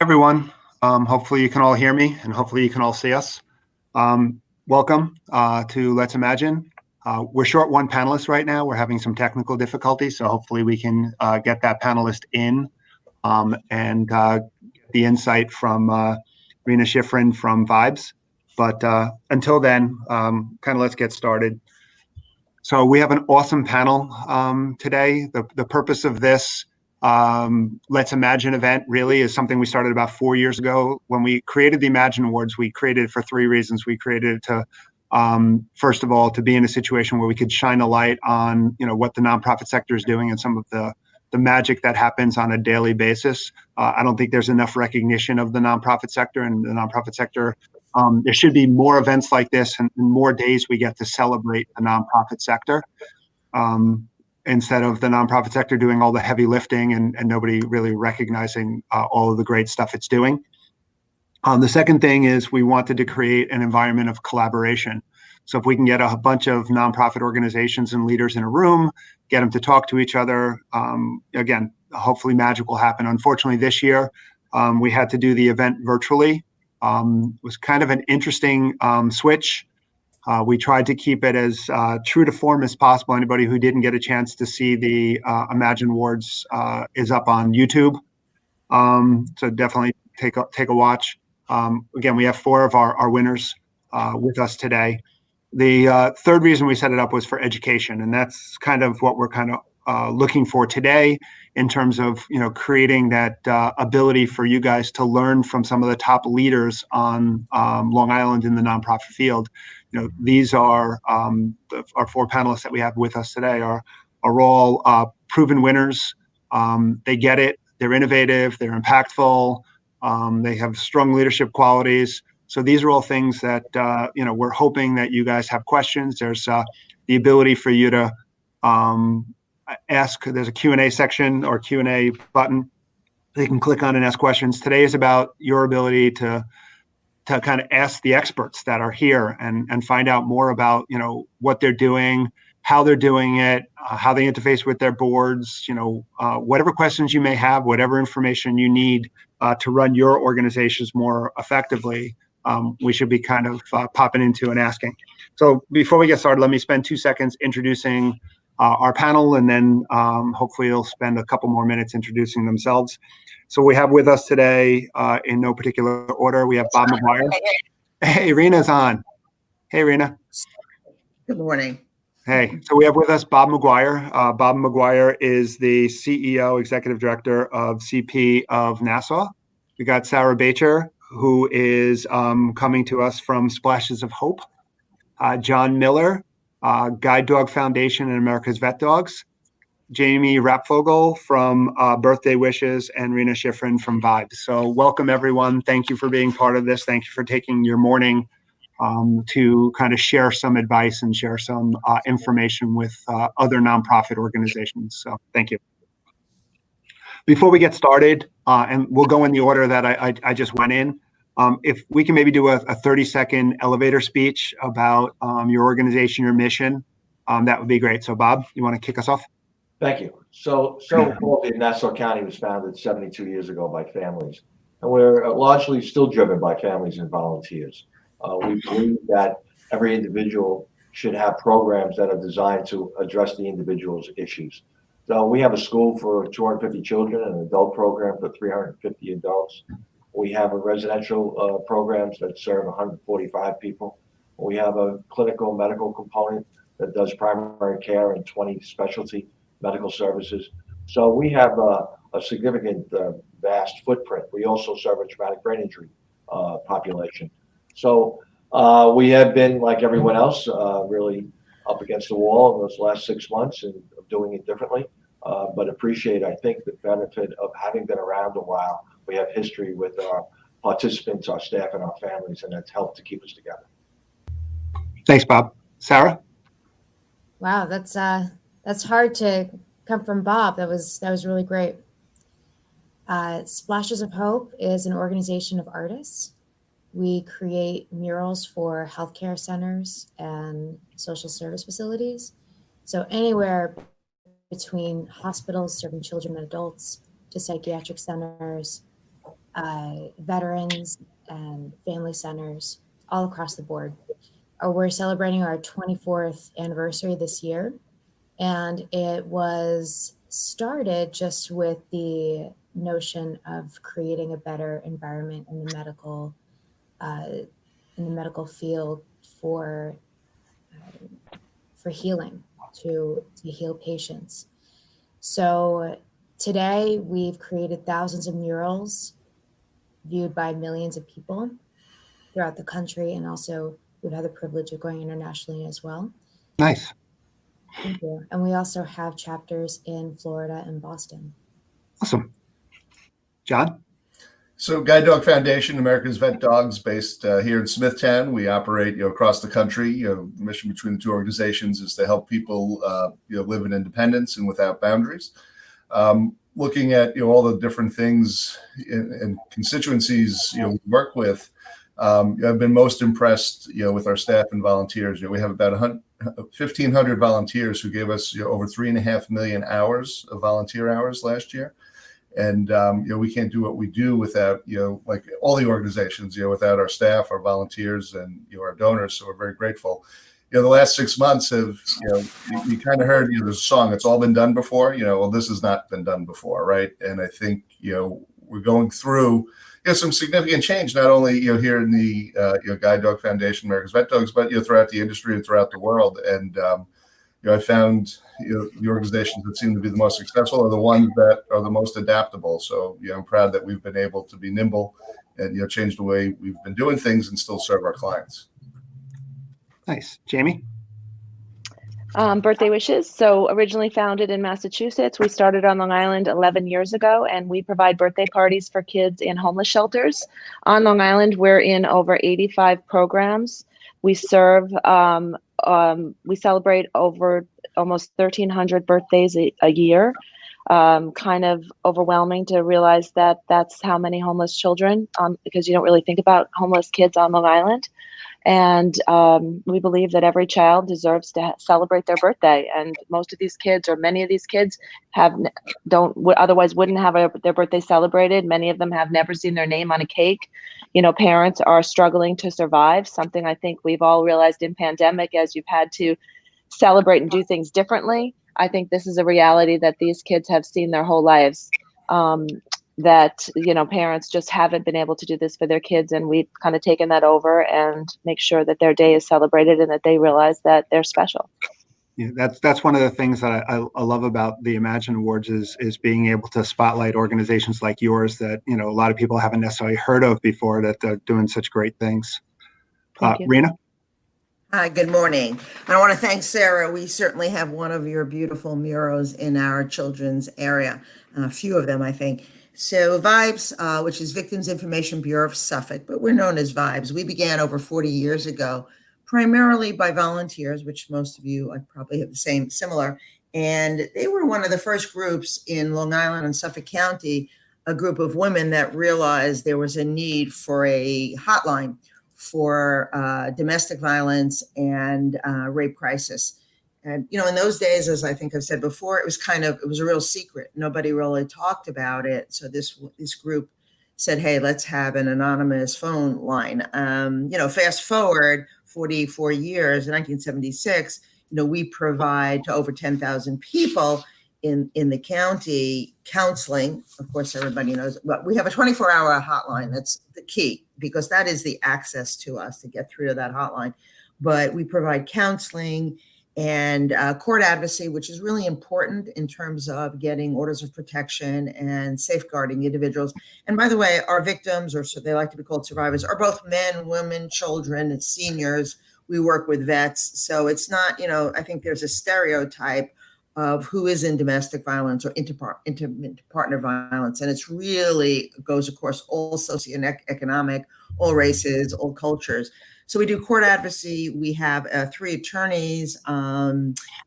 Everyone. Hopefully you can all hear me and hopefully you can all see us. Welcome to Let's Imagine. We're short one panelist right now. We're having some technical difficulties, so hopefully we can get that panelist in and get the insight from Reina Schiffrin from VIBS. But until then, kind of let's get started. So we have an awesome panel today. The purpose of this Let's Imagine event really is something we started about 4 years ago. When we created the Imagine Awards, we created it for three reasons. We created it to, first of all, to be in a situation where we could shine a light on, what the nonprofit sector is doing and some of the magic that happens on a daily basis. I don't think there's enough recognition of the nonprofit sector and the nonprofit sector. There should be more events like this and more days we get to celebrate the nonprofit sector. Instead of the nonprofit sector doing all the heavy lifting and nobody really recognizing all of the great stuff it's doing. The second thing is we wanted to create an environment of collaboration. So if we can get a bunch of nonprofit organizations and leaders in a room, get them to talk to each other, again, hopefully magic will happen. Unfortunately, this year, we had to do the event virtually. It was kind of an interesting switch. We tried to keep it as true to form as possible. Anybody who didn't get a chance to see the Imagine Awards is up on YouTube. So definitely take a watch. Again, we have four of our winners with us today. The third reason we set it up was for education, and that's kind of what we're kind of looking for today in terms of creating that ability for you guys to learn from some of the top leaders on Long Island in the nonprofit field. These are our four panelists that we have with us today are all proven winners. They get it. They're innovative. They're impactful. They have strong leadership qualities. So these are all things that we're hoping that you guys have questions. There's the ability for you to ask. There's a Q&A section or Q&A button. They can click on and ask questions. Today is about your ability to kind of ask the experts that are here and find out more about what they're doing, how they're doing it, how they interface with their boards, whatever questions you may have, whatever information you need to run your organizations more effectively. We should be kind of popping into and asking. So before we get started, let me spend 2 seconds introducing our panel, and then hopefully they'll spend a couple more minutes introducing themselves. So we have with us today, in no particular order, we have Bob McGuire. Hey, Rena's on. Hey, Rena. Good morning. Hey, so we have with us Bob McGuire. Bob McGuire is the CEO, Executive Director of CP of Nassau. We got Sarah Baecher, who is coming to us from Splashes of Hope. John Miller, Guide Dog Foundation and America's VetDogs. Jamie Rapfogel from Birthday Wishes, and Reina Schiffrin from VIBS. So welcome, everyone. Thank you for being part of this. Thank you for taking your morning to kind of share some advice and share some information with other nonprofit organizations. So thank you. Before we get started, and we'll go in the order that I just went in, if we can maybe do a 30-second elevator speech about your organization, your mission, that would be great. So Bob, you want to kick us off? Thank you. So Cerebral in Nassau County was founded 72 years ago by families, and we're largely still driven by families and volunteers. We believe that every individual should have programs that are designed to address the individual's issues. So we have a school for 250 children, an adult program for 350 adults. We have a residential programs that serve 145 people. We have a clinical medical component that does primary care and 20 specialty medical services. So we have a significant, vast footprint. We also serve a traumatic brain injury population. So we have been, like everyone else, really up against the wall in those last 6 months and doing it differently. But appreciate, I think, the benefit of having been around a while. We have history with our participants, our staff, and our families, and that's helped to keep us together. Thanks, Bob. Sarah? Wow, that's hard to come from Bob. That was really great. Splashes of Hope is an organization of artists. We create murals for healthcare centers and social service facilities. So anywhere between hospitals serving children and adults to psychiatric centers, veterans and family centers all across the board. We're celebrating our 24th anniversary this year, and it was started just with the notion of creating a better environment in the medical field for healing, to heal patients. So today we've created thousands of murals viewed by millions of people throughout the country, and also we've had the privilege of going internationally as well. Nice. Thank you. And we also have chapters in Florida and Boston. Awesome. John? So Guide Dog Foundation, America's VetDogs, based here in Smithtown. We operate, across the country. The mission between the two organizations is to help people, live in independence and without boundaries. Looking at, all the different things and constituencies, we work with, I've been most impressed, with our staff and volunteers. We have about 1,500 volunteers who gave us, over 3.5 million hours of volunteer hours last year. And, we can't do what we do without, like all the organizations, without our staff, our volunteers, and, our donors. So we're very grateful. The last 6 months have, you kind of heard, there's a song, it's all been done before, well, this has not been done before, right? And I think, we're going through, some significant change, not only, here in the, Guide Dog Foundation, America's VetDogs, but, throughout the industry and throughout the world. And, I found the organizations that seem to be the most successful are the ones that are the most adaptable. So I'm proud that we've been able to be nimble and change the way we've been doing things and still serve our clients. Nice. Jamie? Birthday wishes. So originally founded in Massachusetts, we started on Long Island 11 years ago, and we provide birthday parties for kids in homeless shelters. On Long Island, we're in over 85 programs. We serve, we celebrate over almost 1,300 birthdays a year. Kind of overwhelming to realize that that's how many homeless children, because you don't really think about homeless kids on Long Island. And we believe that every child deserves to celebrate their birthday. And most of these kids, or many of these kids, otherwise wouldn't have their birthday celebrated. Many of them have never seen their name on a cake. Parents are struggling to survive, something I think we've all realized in pandemic as you've had to celebrate and do things differently. I think this is a reality that these kids have seen their whole lives. That parents just haven't been able to do this for their kids, and we've kind of taken that over and make sure that their day is celebrated and that they realize that they're special. Yeah, that's one of the things that I love about the Imagine Awards is being able to spotlight organizations like yours that a lot of people haven't necessarily heard of before, that they're doing such great things. Reina? Hi, good morning. I want to thank Sarah. We certainly have one of your beautiful murals in our children's area, a few of them, I think. So VIBS, which is Victims Information Bureau of Suffolk, but we're known as VIBS. We began over 40 years ago, primarily by volunteers, which most of you probably have the similar. And they were one of the first groups in Long Island and Suffolk County, a group of women that realized there was a need for a hotline for domestic violence and rape crisis. And, in those days, as I think I've said before, it was a real secret. Nobody really talked about it. So this group said, hey, let's have an anonymous phone line. Fast forward 44 years, in 1976, we provide to over 10,000 people in the county counseling. Of course, everybody knows, but we have a 24-hour hotline. That's the key, because that is the access to us to get through to that hotline. But we provide counseling and court advocacy, which is really important in terms of getting orders of protection and safeguarding individuals. And by the way, our victims, or so they like to be called survivors, are both men, women, children, and seniors. We work with vets. So it's not, I think there's a stereotype of who is in domestic violence or intimate partner violence. And it's really goes across all socioeconomic, all races, all cultures. So we do court advocacy. We have 3 attorneys.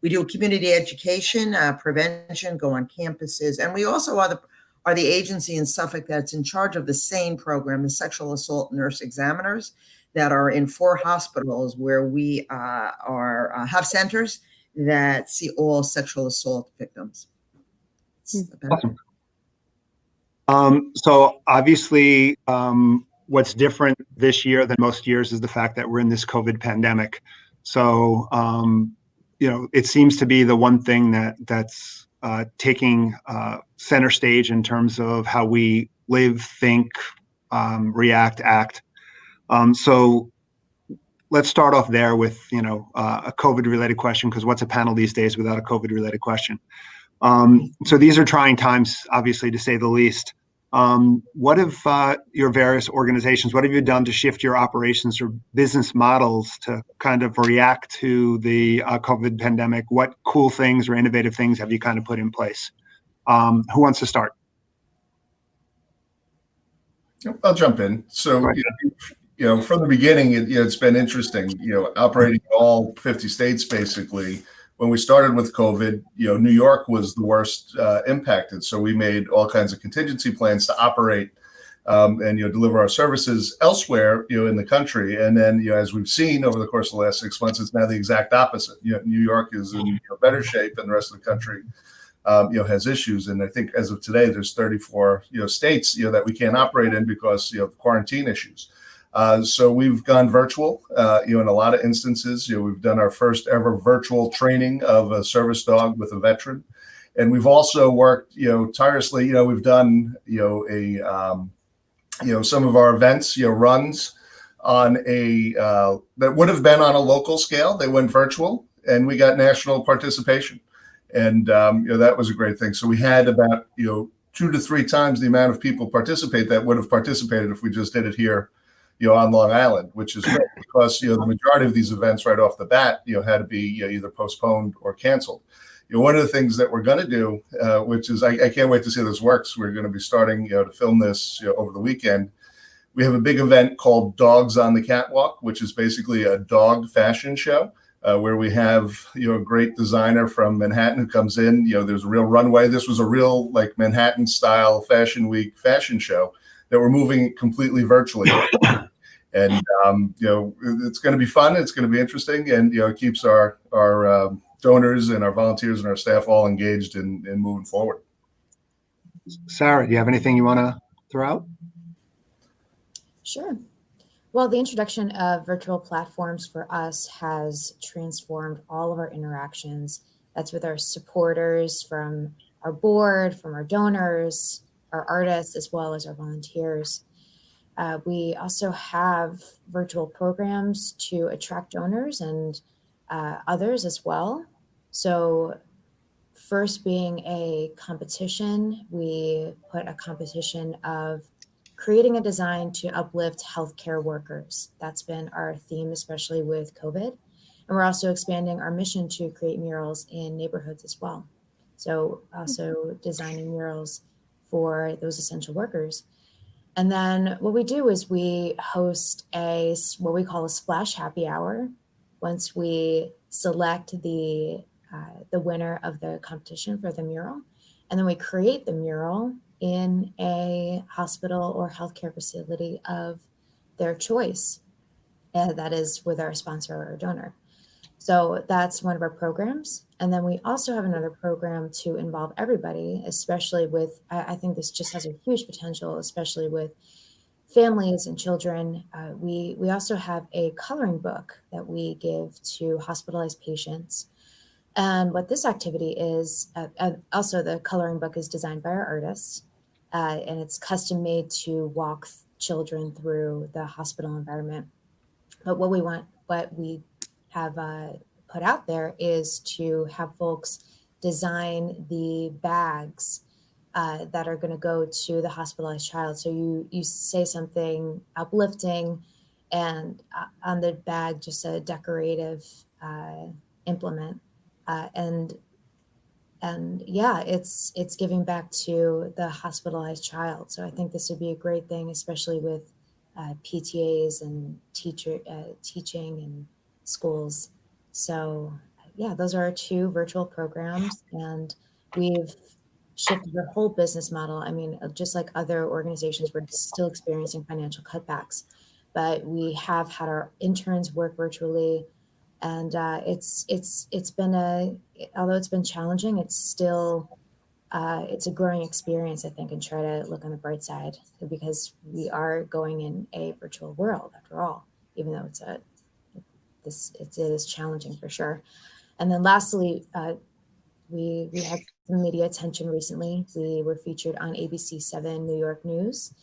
We do community education, prevention, go on campuses. And we also are the agency in Suffolk that's in charge of the SANE program, the sexual assault nurse examiners that are in 4 hospitals where we have centers that see all sexual assault victims. Awesome. So obviously, what's different this year than most years is the fact that we're in this COVID pandemic. So, it seems to be the one thing that's taking center stage in terms of how we live, think, react, act. So let's start off there with, a COVID-related question, because what's a panel these days without a COVID-related question? So these are trying times, obviously, to say the least. What have your various organizations, what have you done to shift your operations or business models to kind of react to the COVID pandemic? What cool things or innovative things have you kind of put in place? Who wants to start? I'll jump in. So, from the beginning, it's been interesting, operating in all 50 states, basically. When we started with COVID, New York was the worst impacted. So we made all kinds of contingency plans to operate and deliver our services elsewhere, in the country. And then, as we've seen over the course of the last 6 months, it's now the exact opposite. New York is in better shape, and the rest of the country, has issues. And I think as of today, there's 34, states, that we can't operate in because of quarantine issues. So we've gone virtual, in a lot of instances. We've done our first ever virtual training of a service dog with a veteran, and we've also worked, tirelessly. We've done, some of our events, runs on that would have been on a local scale. They went virtual, and we got national participation, and that was a great thing. So we had about 2 to 3 times the amount of people participate that would have participated if we just did it here, on Long Island, which is great because, the majority of these events right off the bat, had to be either postponed or canceled. One of the things that we're going to do, which is, I can't wait to see how this works. We're going to be starting, to film this, over the weekend. We have a big event called Dogs on the Catwalk, which is basically a dog fashion show, where we have, a great designer from Manhattan who comes in. There's a real runway. This was a real, like, Manhattan style Fashion Week fashion show that we're moving completely virtually. And, it's going to be fun. It's going to be interesting. And, it keeps our donors and our volunteers and our staff all engaged in moving forward. Sarah, do you have anything you want to throw out? Sure. Well, the introduction of virtual platforms for us has transformed all of our interactions. That's with our supporters, from our board, from our donors, our artists, as well as our volunteers. We also have virtual programs to attract donors and others as well. So first being a competition, we put a competition of creating a design to uplift healthcare workers. That's been our theme, especially with COVID. And we're also expanding our mission to create murals in neighborhoods as well. So also designing murals for those essential workers. And then what we do is we host what we call a splash happy hour. Once we select the winner of the competition for the mural, and then we create the mural in a hospital or healthcare facility of their choice. That is with our sponsor or donor. So that's one of our programs. And then we also have another program to involve everybody, especially with, I think this just has a huge potential, especially with families and children. We also have a coloring book that we give to hospitalized patients. And what this activity is, also the coloring book is designed by our artists, and it's custom made to walk children through the hospital environment. But what we have put out there is to have folks design the bags that are going to go to the hospitalized child. So you say something uplifting, and on the bag just a decorative implement, and yeah, it's giving back to the hospitalized child. So I think this would be a great thing, especially with PTAs and teaching and schools. So yeah, those are our 2 virtual programs, and we've shifted our whole business model. I mean, just like other organizations, we're still experiencing financial cutbacks, but we have had our interns work virtually, and it's been although it's been challenging, it's still it's a growing experience, I think, and try to look on the bright side, because we are going in a virtual world after all, even though it is challenging for sure. And then lastly, we had some media attention recently. We were featured on ABC7 New York News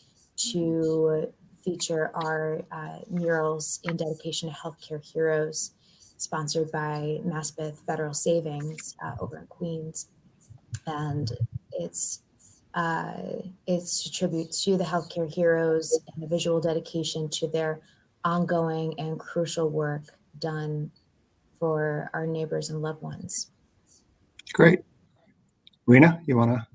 to feature our murals in dedication to healthcare heroes, sponsored by Maspeth Federal Savings over in Queens. And it's a tribute to the healthcare heroes and a visual dedication to their ongoing and crucial work done for our neighbors and loved ones. Great. Reina, you want to?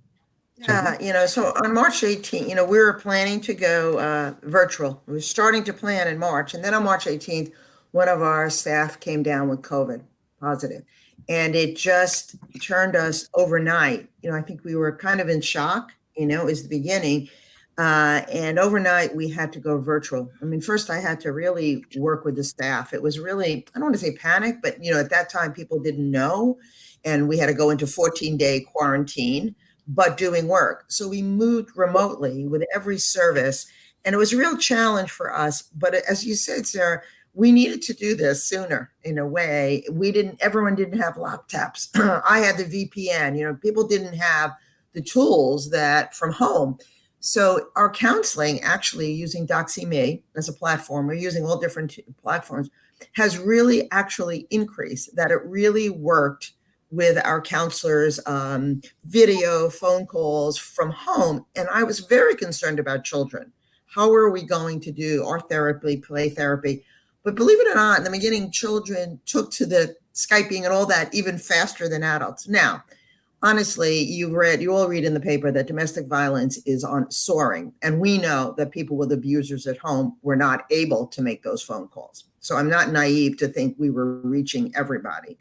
Yeah, so on March 18th, we were planning to go virtual. We were starting to plan in March. And then on March 18th, one of our staff came down with COVID positive. And it just turned us overnight. I think we were kind of in shock, is the beginning. And overnight, we had to go virtual. I mean, first, I had to really work with the staff. It was really, I don't want to say panic, but, at that time, people didn't know. And we had to go into 14-day quarantine, but doing work. So we moved remotely with every service. And it was a real challenge for us. But as you said, Sarah, we needed to do this sooner in a way. Everyone didn't have laptops. I had the VPN, people didn't have the tools that from home. So our counseling, actually using DoxyMe as a platform, we're using all different platforms, has really actually increased, that it really worked with our counselors, video, phone calls from home. And I was very concerned about children. How are we going to do our therapy, play therapy? But believe it or not, in the beginning, children took to the Skyping and all that even faster than adults. Now, honestly, you all read in the paper that domestic violence is on soaring. And we know that people with abusers at home were not able to make those phone calls. So I'm not naive to think we were reaching everybody.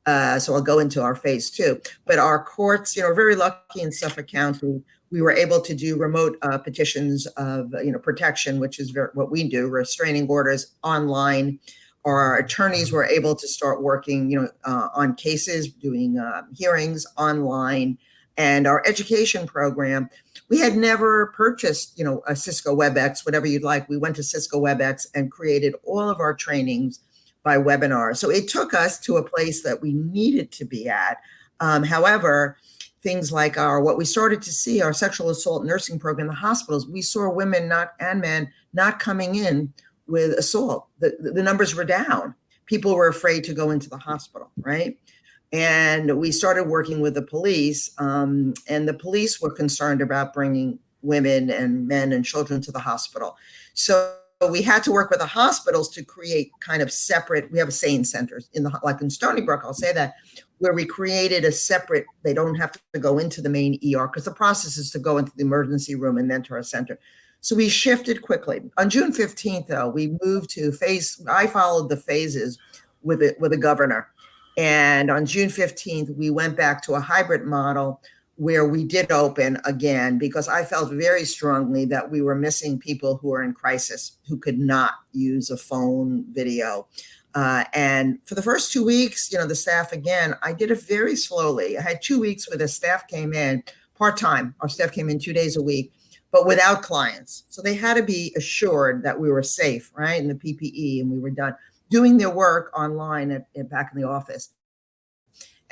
So I'll go into our phase 2. But our courts, we're very lucky in Suffolk County. We were able to do remote petitions of, protection, which is what we do, restraining orders online. Our attorneys were able to start working, on cases, doing hearings online. And our education program, we had never purchased, a Cisco WebEx, whatever you'd like. We went to Cisco WebEx and created all of our trainings by webinar. So it took us to a place that we needed to be at. However, things like what we started to see, our sexual assault nursing program in the hospitals, we saw women and men not coming in with assault. The numbers were down. People were afraid to go into the hospital, right? And we started working with the police, and the police were concerned about bringing women and men and children to the hospital. So we had to work with the hospitals to create kind of separate, we have SANE centers like in Stony Brook, I'll say that, where we created a separate, they don't have to go into the main ER because the process is to go into the emergency room and then to our center. So we shifted quickly. On June 15th, though, we moved to I followed the phases with the governor. And on June 15th, we went back to a hybrid model where we did open again, because I felt very strongly that we were missing people who are in crisis, who could not use a phone video. And for the first 2 weeks, the staff, again, I did it very slowly. I had 2 weeks where the staff came in part-time. Our staff came in 2 days a week, but without clients. So they had to be assured that we were safe, right? In the PPE, and we were done doing their work online back in the office.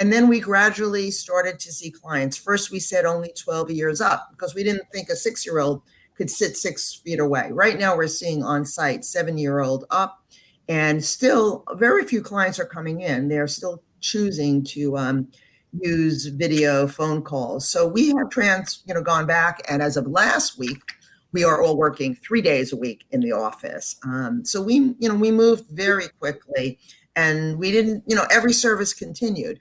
And then we gradually started to see clients. First, we said only 12 years up because we didn't think a 6-year-old could sit 6 feet away. Right now, we're seeing on site 7-year-old up, and still very few clients are coming in. They're still choosing to use video phone calls. So we have gone back, and as of last week, we are all working 3 days a week in the office. So we moved very quickly, and we didn't, every service continued.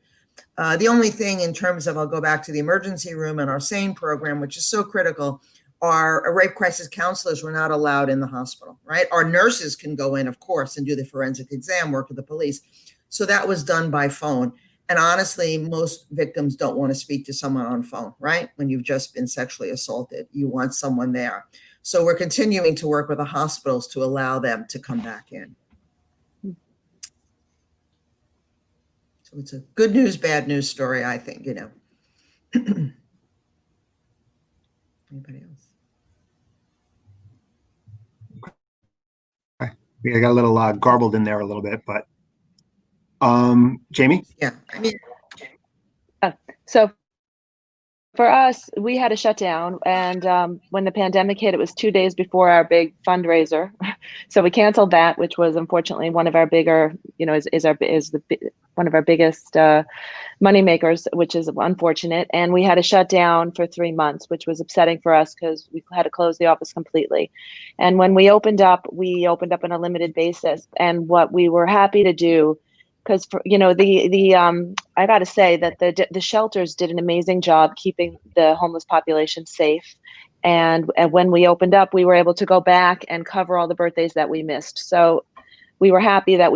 The only thing in terms of, I'll go back to the emergency room and our SANE program, which is so critical, our rape crisis counselors were not allowed in the hospital, right? Our nurses can go in, of course, and do the forensic exam, work with the police. So that was done by phone. And honestly, most victims don't want to speak to someone on phone, right? When you've just been sexually assaulted, you want someone there. So we're continuing to work with the hospitals to allow them to come back in. So it's a good news, bad news story, I think, Anybody else? I got a little garbled in there a little bit, but Jamie? Yeah, I mean, So for us, we had a shutdown, and when the pandemic hit, it was 2 days before our big fundraiser. So we canceled that, which was unfortunately one of our bigger, one of our biggest money makers, which is unfortunate. And we had a shutdown for 3 months, which was upsetting for us because we had to close the office completely. And when we opened up on a limited basis. And what we were happy to do, because I got to say that the shelters did an amazing job keeping the homeless population safe. And when we opened up, we were able to go back and cover all the birthdays that we missed. So we were happy that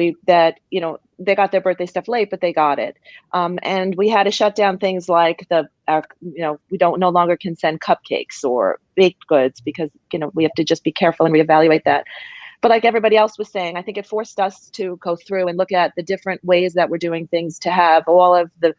they got their birthday stuff late, but they got it. And we had to shut down things like we no longer can send cupcakes or baked goods because, we have to just be careful and reevaluate that. But like everybody else was saying, I think it forced us to go through and look at the different ways that we're doing things to have all of the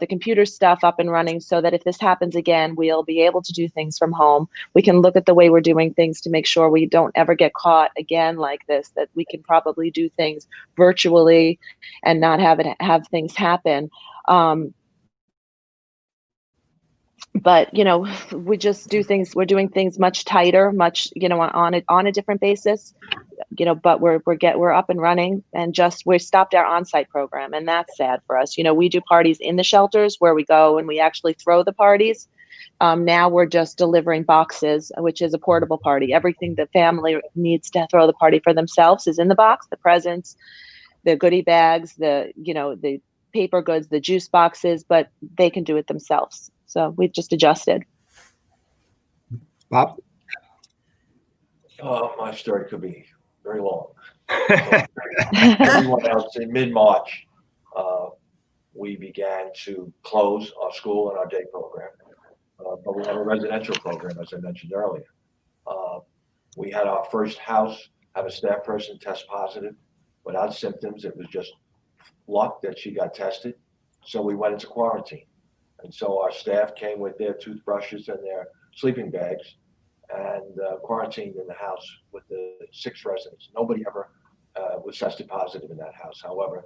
computer stuff up and running so that if this happens again, we'll be able to do things from home. We can look at the way we're doing things to make sure we don't ever get caught again like this, that we can probably do things virtually and not have things happen. But we just do things. We're doing things much tighter, much on a different basis. But we're up and running, and we stopped our on-site program, and that's sad for us. We do parties in the shelters where we go and we actually throw the parties. Now we're just delivering boxes, which is a portable party. Everything the family needs to throw the party for themselves is in the box: the presents, the goodie bags, the paper goods, the juice boxes, but they can do it themselves. So we've just adjusted. Bob? My story could be very long. Everyone else, in mid-March, we began to close our school and our day program. But we have a residential program, as I mentioned earlier. We had our first house have a staff person test positive without symptoms. It was just luck that she got tested. So we went into quarantine. And so our staff came with their toothbrushes and their sleeping bags and quarantined in the house with the 6 residents. Nobody ever was tested positive in that house. However,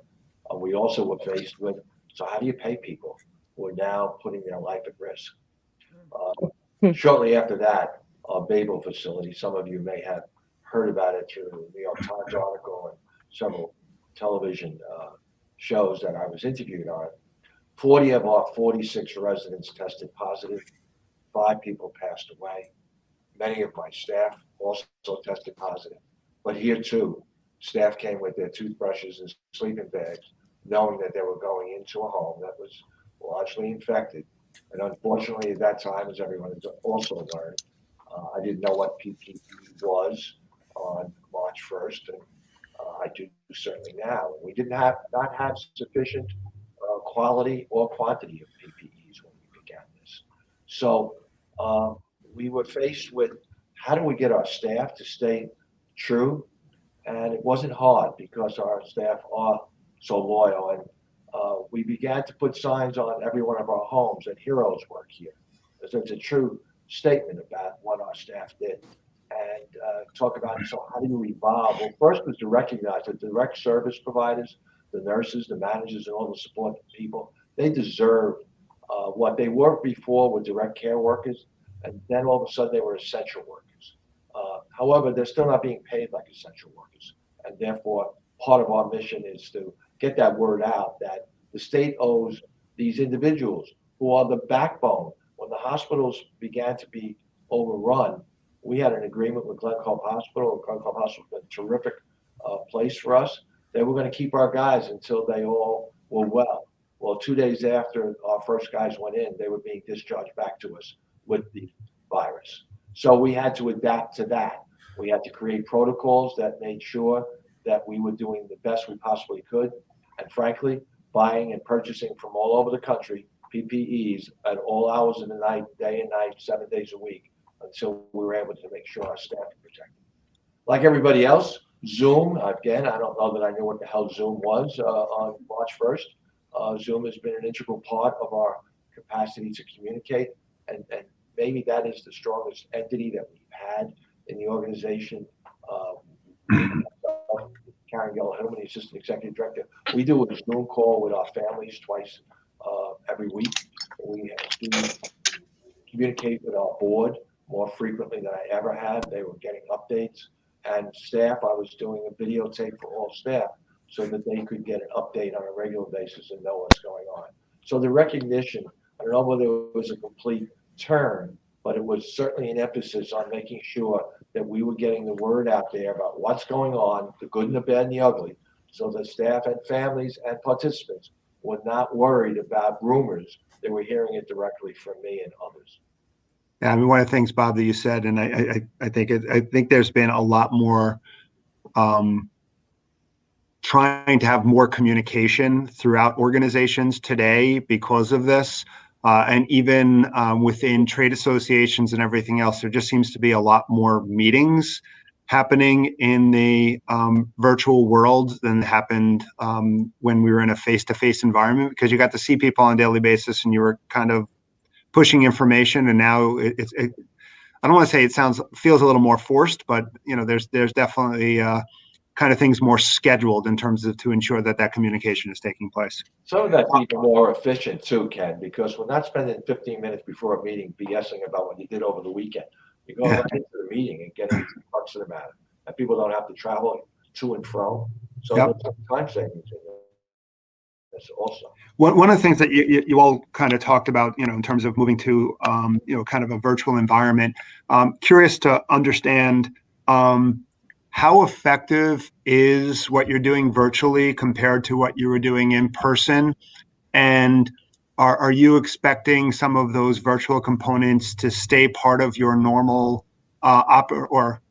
we also were faced with, so how do you pay people who are now putting their life at risk? Shortly after that, our Babel facility, some of you may have heard about it through the New York Times article and several television shows that I was interviewed on. 40 of our 46 residents tested positive. 5 people passed away. Many of my staff also tested positive. But here too, staff came with their toothbrushes and sleeping bags, knowing that they were going into a home that was largely infected. And unfortunately, at that time, as everyone has also learned, I didn't know what PPE was on March 1st, and I do certainly now. We did not have sufficient quality or quantity of PPEs when we began this. So we were faced with, how do we get our staff to stay true? And it wasn't hard because our staff are so loyal. And we began to put signs on every one of our homes that heroes work here. It's a true statement about what our staff did. And talk about, so how do you evolve? Well, first was to recognize that direct service providers, the nurses, the managers, and all the support people, they deserve what they were before with direct care workers, and then all of a sudden they were essential workers. However, they're still not being paid like essential workers, and therefore part of our mission is to get that word out that the state owes these individuals who are the backbone. When the hospitals began to be overrun, we had an agreement with Glen Cove Hospital. Glen Cove Hospital was a terrific place for us. They were going to keep our guys until they all were well. Well, 2 days after our first guys went in, they were being discharged back to us with the virus. So we had to adapt to that. We had to create protocols that made sure that we were doing the best we possibly could. And frankly, buying and purchasing from all over the country, PPEs at all hours of the night, day and night, 7 days a week, until we were able to make sure our staff were protected. Like everybody else, Zoom, again, I don't know that I knew what the hell Zoom was on March 1st. Zoom has been an integral part of our capacity to communicate and maybe that is the strongest entity that we've had in the organization. Karen Geller-Hillman, the assistant executive director, we do a Zoom call with our families twice every week. We do communicate with our board more frequently than I ever have. They were getting updates, and staff, I was doing a videotape for all staff so that they could get an update on a regular basis and know what's going on. So the recognition, I don't know whether it was a complete turn, but it was certainly an emphasis on making sure that we were getting the word out there about what's going on, the good and the bad and the ugly, so that staff and families and participants were not worried about rumors. They were hearing it directly from me and others. Yeah, I mean, one of the things, Bob, that you said, and I think there's been a lot more trying to have more communication throughout organizations today because of this. And even within trade associations and everything else, there just seems to be a lot more meetings happening in the virtual world than happened when we were in a face-to-face environment, because you got to see people on a daily basis and you were kind of pushing information. And now I don't want to say feels a little more forced, but there's definitely kind of things more scheduled in terms of to ensure that communication is taking place. Some of that's even more efficient too, Ken, because we're not spending 15 minutes before a meeting BSing about what you did over the weekend. You go right into the meeting and get into the crux of the matter, and people don't have to travel to and from. So there's some time savings in this also. One of the things that you all kind of talked about, in terms of moving to, kind of a virtual environment. Curious to understand. How effective is what you're doing virtually compared to what you were doing in person? And are you expecting some of those virtual components to stay part of your normal or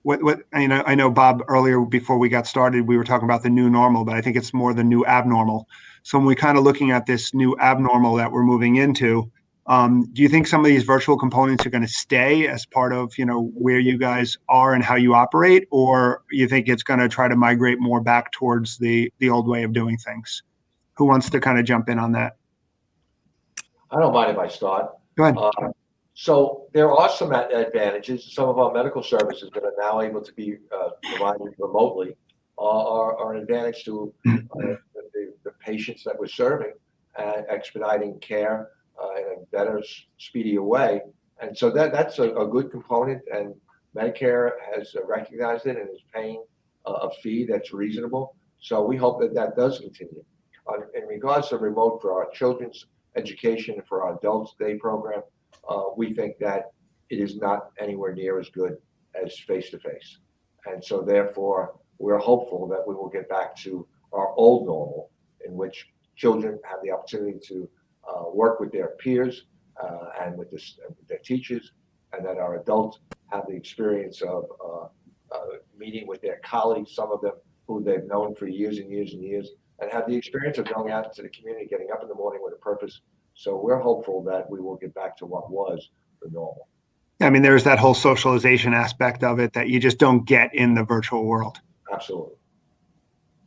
what? I know, Bob, earlier before we got started, we were talking about the new normal, but I think it's more the new abnormal. So when we're kind of looking at this new abnormal that we're moving into, do you think some of these virtual components are going to stay as part of, where you guys are and how you operate, or you think it's going to try to migrate more back towards the old way of doing things? Who wants to kind of jump in on that? I don't mind if I start. Go ahead. So there are some advantages. Some of our medical services that are now able to be provided remotely are an advantage to the patients that we're serving and expediting care in a better, speedier way. And so that's a good component, and Medicare has recognized it and is paying a fee that's reasonable. So we hope that does continue. In regards to remote for our children's education and for our adults day program, we think that it is not anywhere near as good as face-to-face. And so therefore, we're hopeful that we will get back to our old normal, in which children have the opportunity to work with their peers and with their teachers, and that our adults have the experience of meeting with their colleagues, some of them who they've known for years and years and years, and have the experience of going out to the community, getting up in the morning with a purpose. So we're hopeful that we will get back to what was the normal. I mean, there's that whole socialization aspect of it that you just don't get in the virtual world. Absolutely.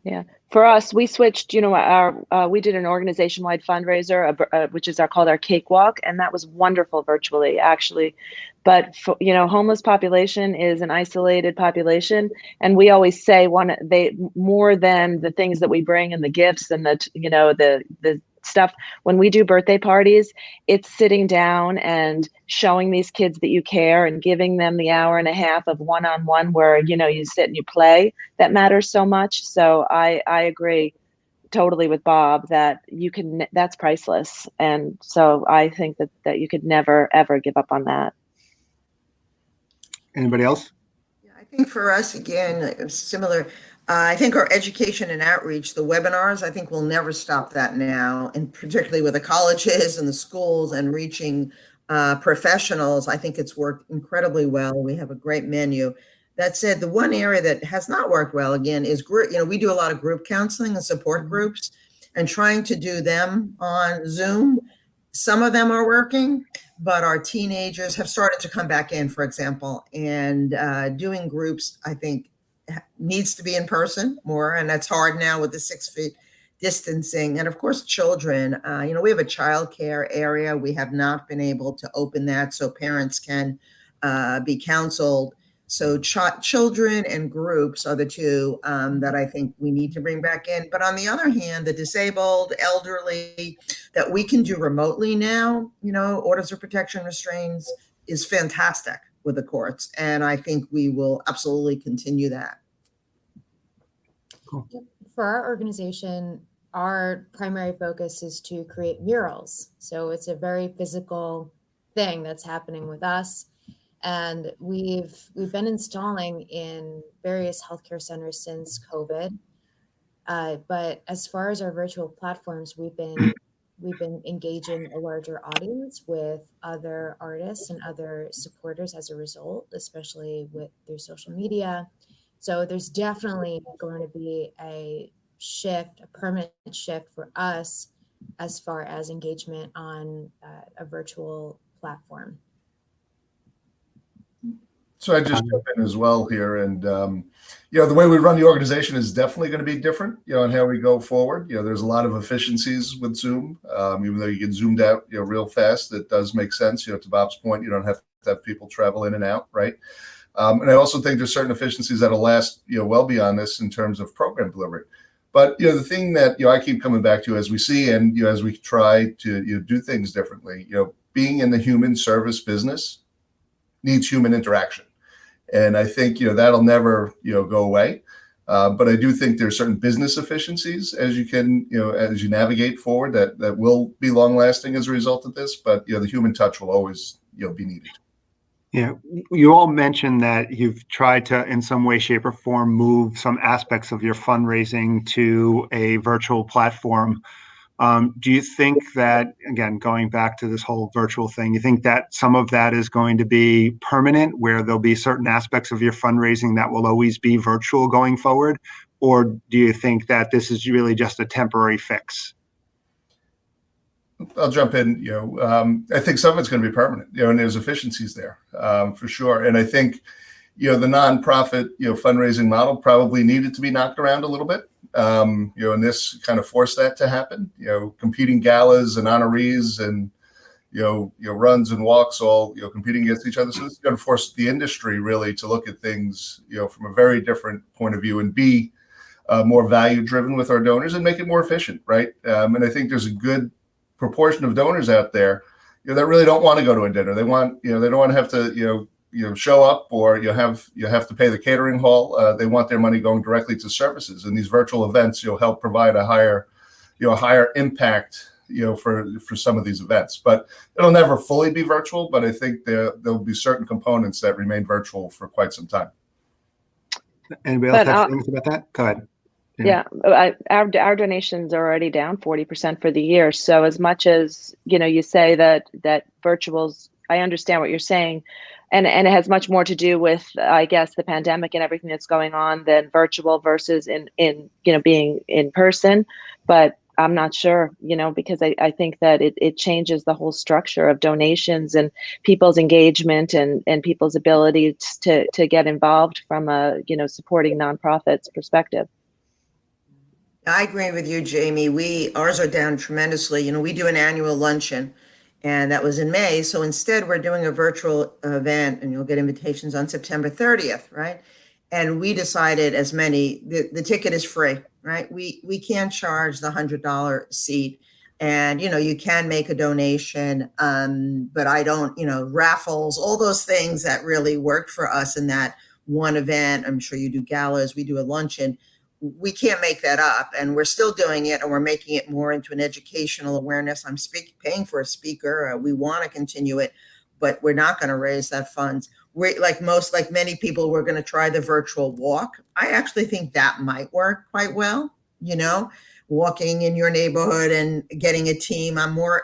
Yeah. For us, we switched, we did an organization-wide fundraiser, which is called our cakewalk, and that was wonderful virtually, actually. But, homeless population is an isolated population, and we always say more than the things that we bring and the gifts and the stuff. When we do birthday parties, it's sitting down and showing these kids that you care and giving them the hour and a half of one-on-one where, you sit and you play. That matters so much. So I agree totally with Bob that that's priceless. And so I think that you could never, ever give up on that. Anybody else? Yeah, I think for us, again, similar. I think our education and outreach, the webinars, I think we'll never stop that now, and particularly with the colleges and the schools and reaching professionals. I think it's worked incredibly well. We have a great menu. That said, the one area that has not worked well, again, is group. We do a lot of group counseling and support groups, and trying to do them on Zoom. Some of them are working, but our teenagers have started to come back in, for example, and doing groups, I think, needs to be in person more, and that's hard now with the 6 feet distancing, and of course, children. We have a childcare area. We have not been able to open that so parents can be counseled. So children and groups are the two that I think we need to bring back in. But on the other hand, the disabled, elderly, that we can do remotely now, orders of protection, restraints is fantastic with the courts. And I think we will absolutely continue that. Cool. For our organization, our primary focus is to create murals. So it's a very physical thing that's happening with us. And we've been installing in various healthcare centers since COVID. But as far as our virtual platforms, we've been engaging a larger audience with other artists and other supporters as a result, especially through social media. So there's definitely going to be a permanent shift for us as far as engagement on a virtual platform. So I just jump in as well here, and the way we run the organization is definitely going to be different, on how we go forward. There's a lot of efficiencies with Zoom, even though you get zoomed out, real fast. It does make sense. To Bob's point, you don't have to have people travel in and out, right? And I also think there's certain efficiencies that'll last, well beyond this in terms of program delivery. But the thing that I keep coming back to as we see and as we try to do things differently, being in the human service business needs human interaction. And I think, that'll never, go away. But I do think there's certain business efficiencies as you can, as you navigate forward that will be long lasting as a result of this. But, the human touch will always, be needed. Yeah, you all mentioned that you've tried to, in some way, shape, or form, move some aspects of your fundraising to a virtual platform. Do you think that, again, going back to this whole virtual thing, you think that some of that is going to be permanent, where there'll be certain aspects of your fundraising that will always be virtual going forward? Or do you think that this is really just a temporary fix? I'll jump in. I think some of it's going to be permanent, and there's efficiencies there for sure. And I think, the nonprofit, fundraising model probably needed to be knocked around a little bit. And this kind of forced that to happen. Competing galas and honorees and runs and walks all competing against each other. So this is going to force the industry really to look at things from a very different point of view and be more value driven with our donors and make it more efficient, right? And I think there's a good proportion of donors out there that really don't want to go to a dinner. They want they don't want to have to show up or you have to pay the catering hall. They want their money going directly to services, and these virtual events help provide a higher impact for some of these events. But it'll never fully be virtual, but I think there'll be certain components that remain virtual for quite some time. Anybody else have things about that? Go ahead. Yeah, our donations are already down 40% for the year. So as much as you say that virtuals, I understand what you're saying, and it has much more to do with, I guess, the pandemic and everything that's going on than virtual versus in being in person. But I'm not sure, because I think that it changes the whole structure of donations and people's engagement and people's ability to get involved from a supporting nonprofits perspective. I agree with you, Jamie. Ours are down tremendously. We do an annual luncheon, and that was in May. So instead, we're doing a virtual event, and you'll get invitations on September 30th, right? And we decided the ticket is free, right? We can't charge the $100 seat, and you can make a donation, but I don't, raffles, all those things that really worked for us in that one event. I'm sure you do galas, we do a luncheon. We can't make that up, and we're still doing it, and we're making it more into an educational awareness. I'm paying for a speaker. We want to continue it, but we're not going to raise that funds. We're like many people, we're going to try the virtual walk. I actually think that might work quite well. Walking in your neighborhood and getting a team. I'm more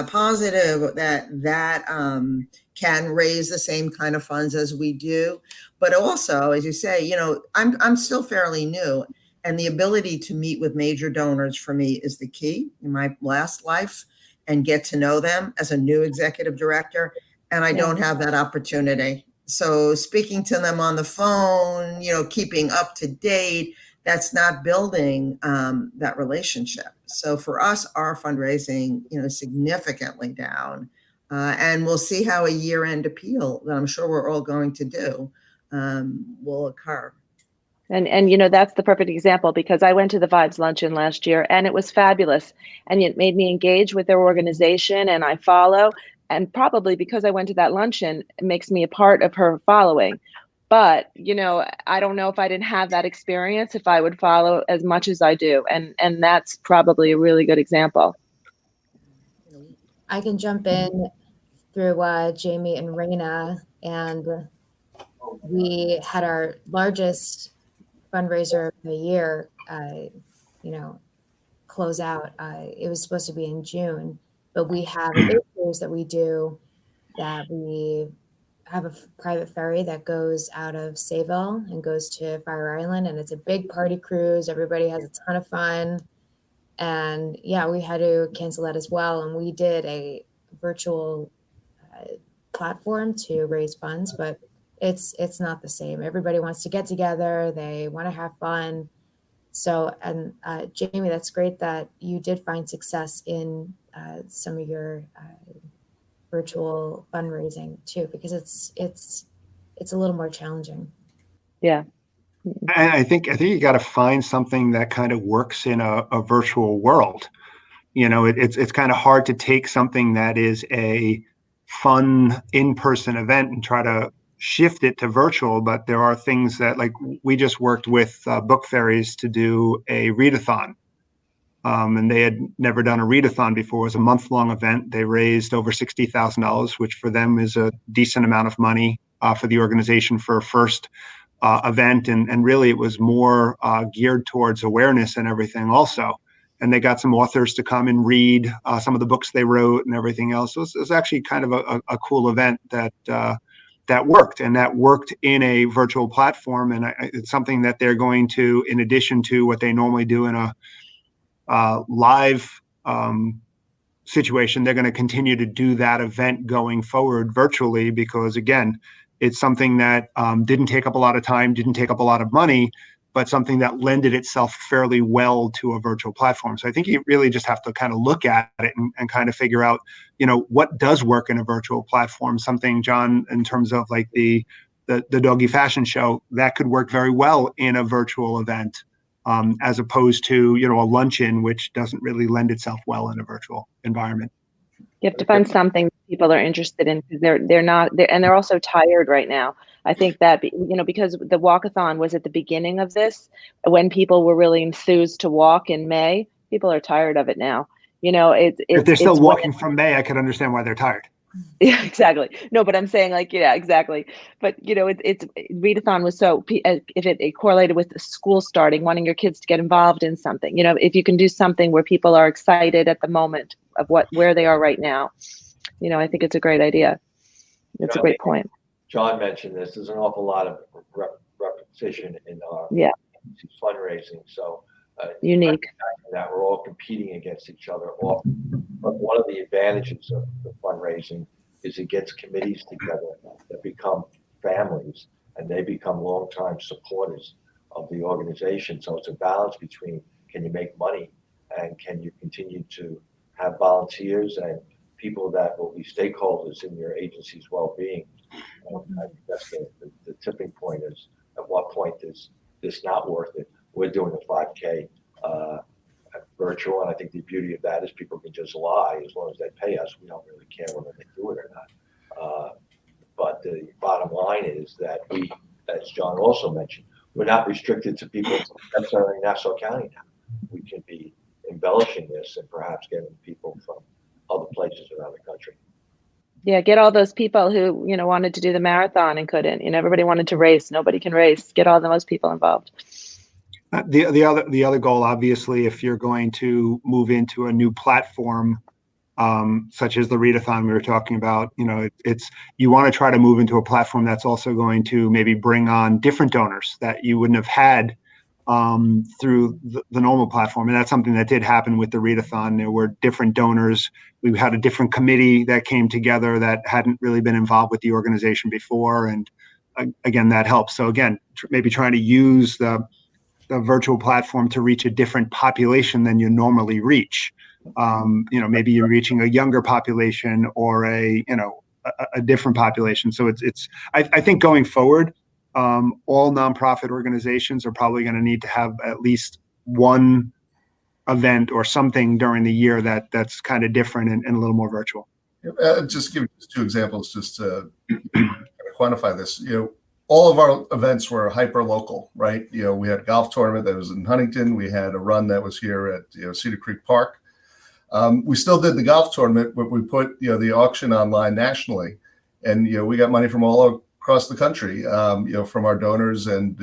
positive that can raise the same kind of funds as we do. But also, as you say, I'm still fairly new, and the ability to meet with major donors for me is the key in my last life and get to know them as a new executive director. And I don't have that opportunity. So speaking to them on the phone, keeping up to date, that's not building that relationship. So for us, our fundraising, is significantly down. And we'll see how a year-end appeal that I'm sure we're all going to do will occur. And that's the perfect example, because I went to the VIBS Luncheon last year and it was fabulous. And it made me engage with their organization, and I follow. And probably because I went to that luncheon, it makes me a part of her following. But, I don't know if I didn't have that experience, if I would follow as much as I do. And that's probably a really good example. I can jump in through Jamie and Reina, and we had our largest fundraiser of the year, close out. It was supposed to be in June, but we have a big cruise that we do, that we have a private ferry that goes out of Sayville and goes to Fire Island, and it's a big party cruise. Everybody has a ton of fun. And yeah, we had to cancel that as well. And we did a virtual platform to raise funds, but it's not the same. Everybody wants to get together. They want to have fun. So, and Jamie, that's great that you did find success in some of your virtual fundraising too, because it's a little more challenging. Yeah. And I think you got to find something that kind of works in a virtual world. It's kind of hard to take something that is a fun in-person event and try to shift it to virtual. But there are things that, like, we just worked with Book Fairies to do a readathon. And they had never done a readathon before. It was a month-long event. They raised over $60,000, which for them is a decent amount of money for the organization for a first event. And really, it was more geared towards awareness and everything also. And they got some authors to come and read some of the books they wrote and everything else. So it was actually kind of a cool event that worked, and that worked in a virtual platform. And it's something that they're going to, in addition to what they normally do in a live situation, they're going to continue to do that event going forward virtually, because again, it's something that didn't take up a lot of time, didn't take up a lot of money, but something that lended itself fairly well to a virtual platform. So I think you really just have to kind of look at it and kind of figure out, what does work in a virtual platform. Something, John, in terms of like the doggy fashion show, that could work very well in a virtual event, as opposed to, a luncheon, which doesn't really lend itself well in a virtual environment. You have to find something people are interested in, because they're also tired right now. I think that, because the walkathon was at the beginning of this, when people were really enthused to walk in May, people are tired of it now. If they're still walking from May, I could understand why they're tired. Yeah, exactly. No, but I'm saying, like, yeah, exactly. But, it's Readathon was so, if it correlated with the school starting, wanting your kids to get involved in something, if you can do something where people are excited at the moment of where they are right now, I think it's a great idea. It's a great point. John mentioned this. There's an awful lot of repetition in our fundraising. So unique that we're all competing against each other often. But one of the advantages of the fundraising is it gets committees together that become families, and they become longtime supporters of the organization. So it's a balance between, can you make money, and can you continue to have volunteers and people that will be stakeholders in your agency's well-being. I think that's the tipping point, is at what point is this not worth it. We're doing a 5K virtual, and I think the beauty of that is people can just lie as long as they pay us. We don't really care whether they do it or not. But the bottom line is that we, as John also mentioned, we're not restricted to people necessarily in Nassau County now. We can be embellishing this and perhaps getting people from other places around the country. Yeah, get all those people who, wanted to do the marathon and couldn't. Everybody wanted to race. Nobody can race. Get all those people involved. The other goal, obviously, if you're going to move into a new platform, such as the Readathon we were talking about, it's you want to try to move into a platform that's also going to maybe bring on different donors that you wouldn't have had through the normal platform. And that's something that did happen with the Readathon. There were different donors. We had a different committee that came together that hadn't really been involved with the organization before. And again, that helps. So again, maybe trying to use the the virtual platform to reach a different population than you normally reach. Maybe you're reaching a younger population or a different population. So I think going forward, all nonprofit organizations are probably going to need to have at least one event or something during the year that's kind of different and a little more virtual. Just give two examples just to quantify this. All of our events were hyper local, right? We had a golf tournament that was in Huntington. We had a run that was here at Cedar Creek Park. We still did the golf tournament, but we put the auction online nationally, and we got money from all across the country, from our donors and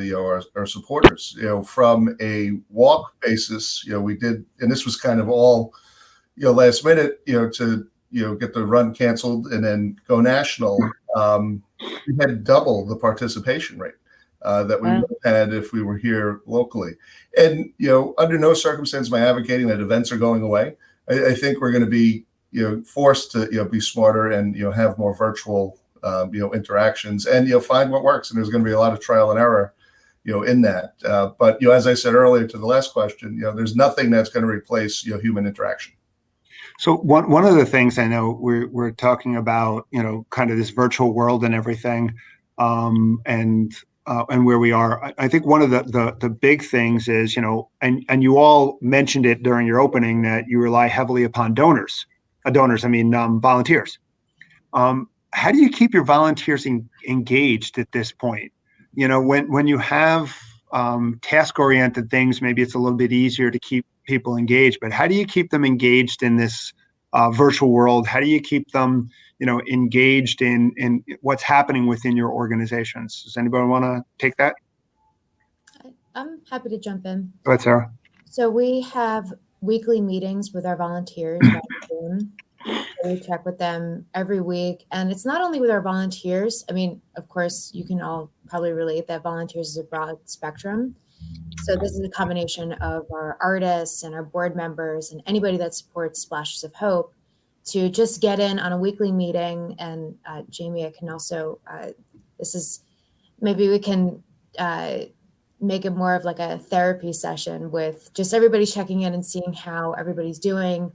our supporters. From a walk basis, we did, and this was kind of all last minute, to get the run canceled and then go national. We had double the participation rate that we would have had if we were here locally. And under no circumstance am I advocating that events are going away. I think we're going to be forced to be smarter and have more virtual interactions and find what works. And there's going to be a lot of trial and error in that. But as I said earlier to the last question, there's nothing that's going to replace human interaction. So one of the things I know we're talking about, kind of this virtual world and everything, and where we are. I think one of the big things is, and you all mentioned it during your opening, that you rely heavily upon donors. Volunteers. How do you keep your volunteers engaged at this point? When you have task-oriented things, maybe it's a little bit easier to keep people engaged, but how do you keep them engaged in this virtual world? How do you keep them, engaged in what's happening within your organizations? Does anybody want to take that? I'm happy to jump in. Go ahead, Sarah. So we have weekly meetings with our volunteers by Zoom. We check with them every week. And it's not only with our volunteers. I mean, of course, you can all probably relate that volunteers is a broad spectrum. So this is a combination of our artists and our board members and anybody that supports Splashes of Hope to just get in on a weekly meeting. And Jamie, I can also, maybe we can make it more of like a therapy session with just everybody checking in and seeing how everybody's doing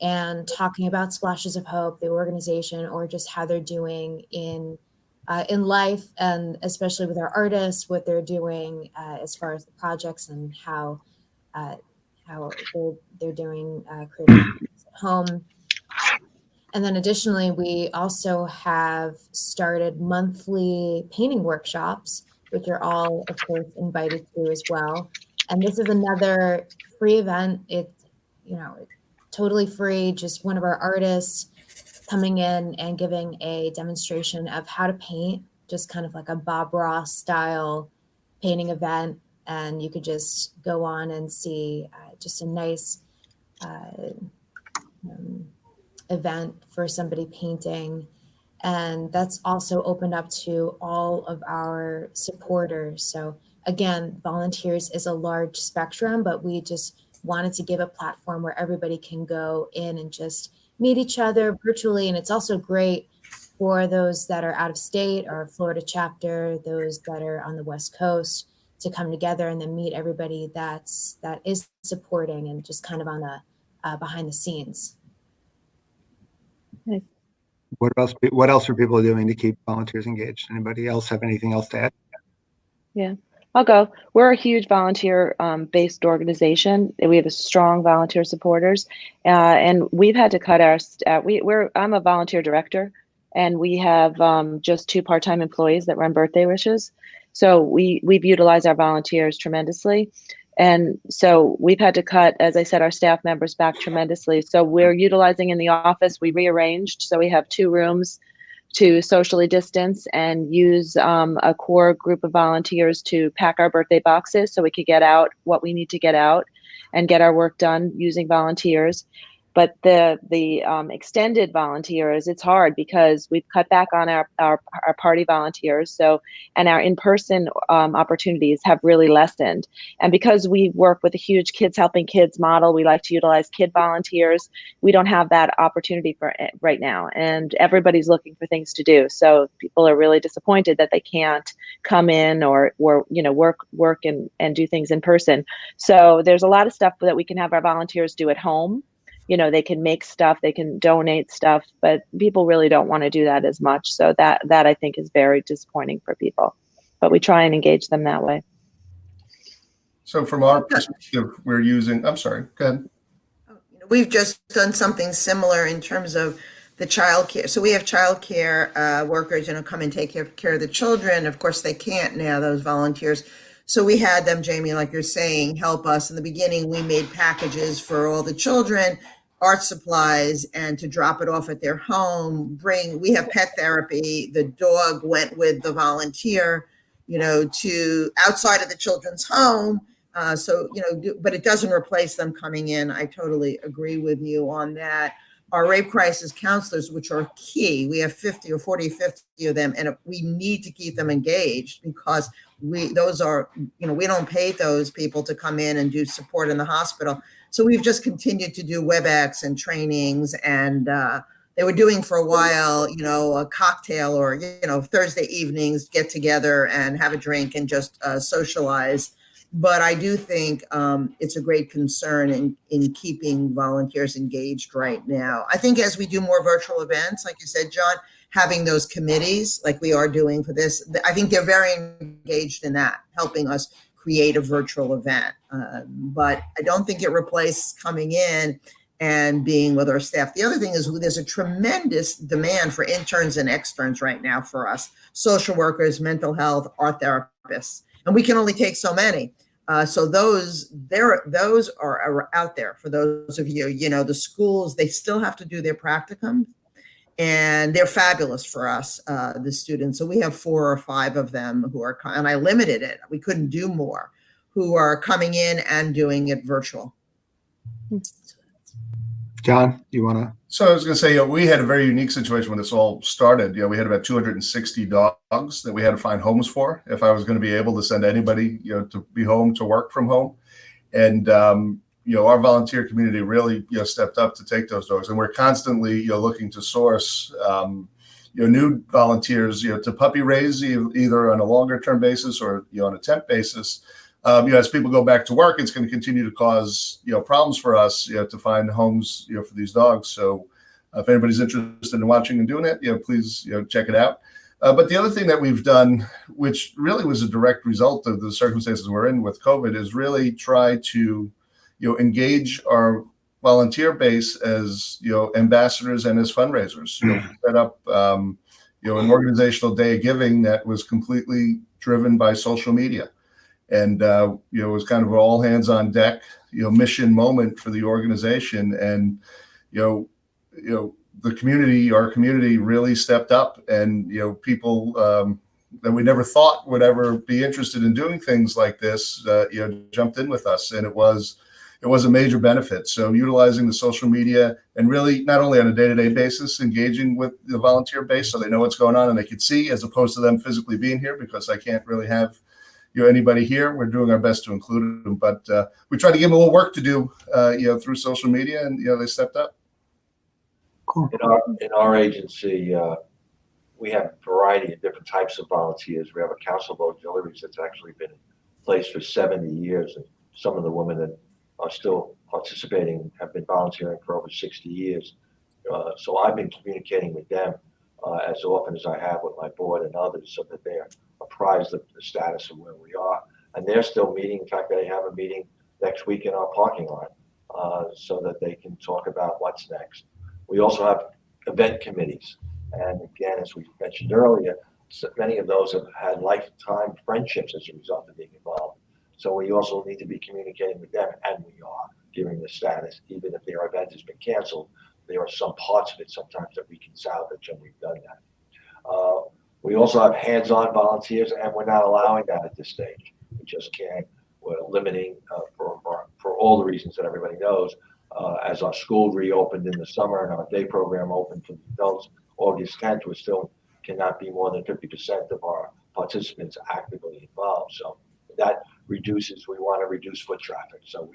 and talking about Splashes of Hope, the organization, or just how they're doing in life, and especially with our artists, what they're doing as far as the projects and how they're doing creative at home. And then additionally, we also have started monthly painting workshops, which are all, of course, invited to as well. And this is another free event. It's totally free, just one of our artists coming in and giving a demonstration of how to paint, just kind of like a Bob Ross style painting event. And you could just go on and see just a nice event for somebody painting. And that's also opened up to all of our supporters. So again, volunteers is a large spectrum, but we just wanted to give a platform where everybody can go in and just meet each other virtually. And it's also great for those that are out of state or Florida chapter, those that are on the West Coast, to come together and then meet everybody that is supporting and just kind of on the behind the scenes. Nice. What else are people doing to keep volunteers engaged? Anybody else have anything else to add? Yeah, I'll go. We're a huge volunteer based organization. We have strong volunteer supporters, and we've had to cut our staff. I'm a volunteer director, and we have just 2 part-time employees that run birthday wishes. So we've utilized our volunteers tremendously. And so we've had to cut, as I said, our staff members back tremendously. So we're utilizing in the office, we rearranged. So we have 2 rooms to socially distance and use a core group of volunteers to pack our birthday boxes so we could get out what we need to get out and get our work done using volunteers. But the extended volunteers, it's hard because we've cut back on our party volunteers. So, and our in-person opportunities have really lessened. And because we work with a huge kids helping kids model, we like to utilize kid volunteers. We don't have that opportunity for right now, and everybody's looking for things to do. So people are really disappointed that they can't come in or work and do things in person. So there's a lot of stuff that we can have our volunteers do at home. They can make stuff, they can donate stuff, but people really don't want to do that as much. So that I think is very disappointing for people, but we try and engage them that way. So from our perspective, we're using, I'm sorry, go ahead. We've just done something similar in terms of the child care. So we have child care workers, come and take care of the children. Of course, they can't now, those volunteers. So we had them, Jamie, like you're saying, help us. In the beginning, we made packages for all the children, art supplies, and to drop it off at their home. We have pet therapy. The dog went with the volunteer, to outside of the children's home. But it doesn't replace them coming in. I totally agree with you on that. Our rape crisis counselors, which are key, we have 50 of them, and we need to keep them engaged because we don't pay those people to come in and do support in the hospital. So we've just continued to do WebEx and trainings, and they were doing for a while, a cocktail or, Thursday evenings, get together and have a drink and just socialize. But I do think it's a great concern in keeping volunteers engaged right now. I think as we do more virtual events, like you said, John, having those committees like we are doing for this, I think they're very engaged in that, helping us create a virtual event. But I don't think it replaces coming in and being with our staff. The other thing is there's a tremendous demand for interns and externs right now for us, social workers, mental health, art therapists, and we can only take so many. So those are out there for those of you, the schools, they still have to do their practicum, and they're fabulous for us, the students. So we have 4 or 5 of them who are, and I limited it, we couldn't do more, who are coming in and doing it virtual. John, you want to? So I was going to say, we had a very unique situation when this all started. We had about 260 dogs that we had to find homes for if I was going to be able to send anybody, to be home to work from home. And, our volunteer community really, stepped up to take those dogs. And we're constantly, looking to source, new volunteers, to puppy raise either on a longer term basis or, on a temp basis. As people go back to work, it's going to continue to cause, problems for us, to find homes, for these dogs. So if anybody's interested in watching and doing it, please, check it out. But the other thing that we've done, which really was a direct result of the circumstances we're in with COVID, is really try to, engage our volunteer base as, ambassadors and as fundraisers. Set up, an organizational day of giving that was completely driven by social media. And, it was kind of an all hands on deck, mission moment for the organization. And, the community, our community really stepped up, and, people that we never thought would ever be interested in doing things like this, jumped in with us. And it was a major benefit. So utilizing the social media and really not only on a day-to-day basis, engaging with the volunteer base so they know what's going on and they can see, as opposed to them physically being here, because I can't really have anybody here. We're doing our best to include them, but we tried to give them a little work to do, through social media, and they stepped up. Cool. In our agency, we have a variety of different types of volunteers. We have a council of auxiliaries that's actually been in place for 70 years, and some of the women that are still participating have been volunteering for over 60 years. So I've been communicating with them as often as I have with my board and others, so that they are apprised of the status of where we are. And they're still meeting. In fact, they have a meeting next week in our parking lot, so that they can talk about what's next. We also have event committees. And again, as we mentioned earlier, so many of those have had lifetime friendships as a result of being involved. So we also need to be communicating with them, and we are giving the status. Even if their event has been canceled, there are some parts of it sometimes that we can salvage, and we've done that. We also have hands-on volunteers, and we're not allowing that at this stage. We just can't. We're limiting, for all the reasons that everybody knows, as our school reopened in the summer and our day program opened for the adults August 10th, we still cannot be more than 50% of our participants actively involved. So that reduces, we want to reduce foot traffic. So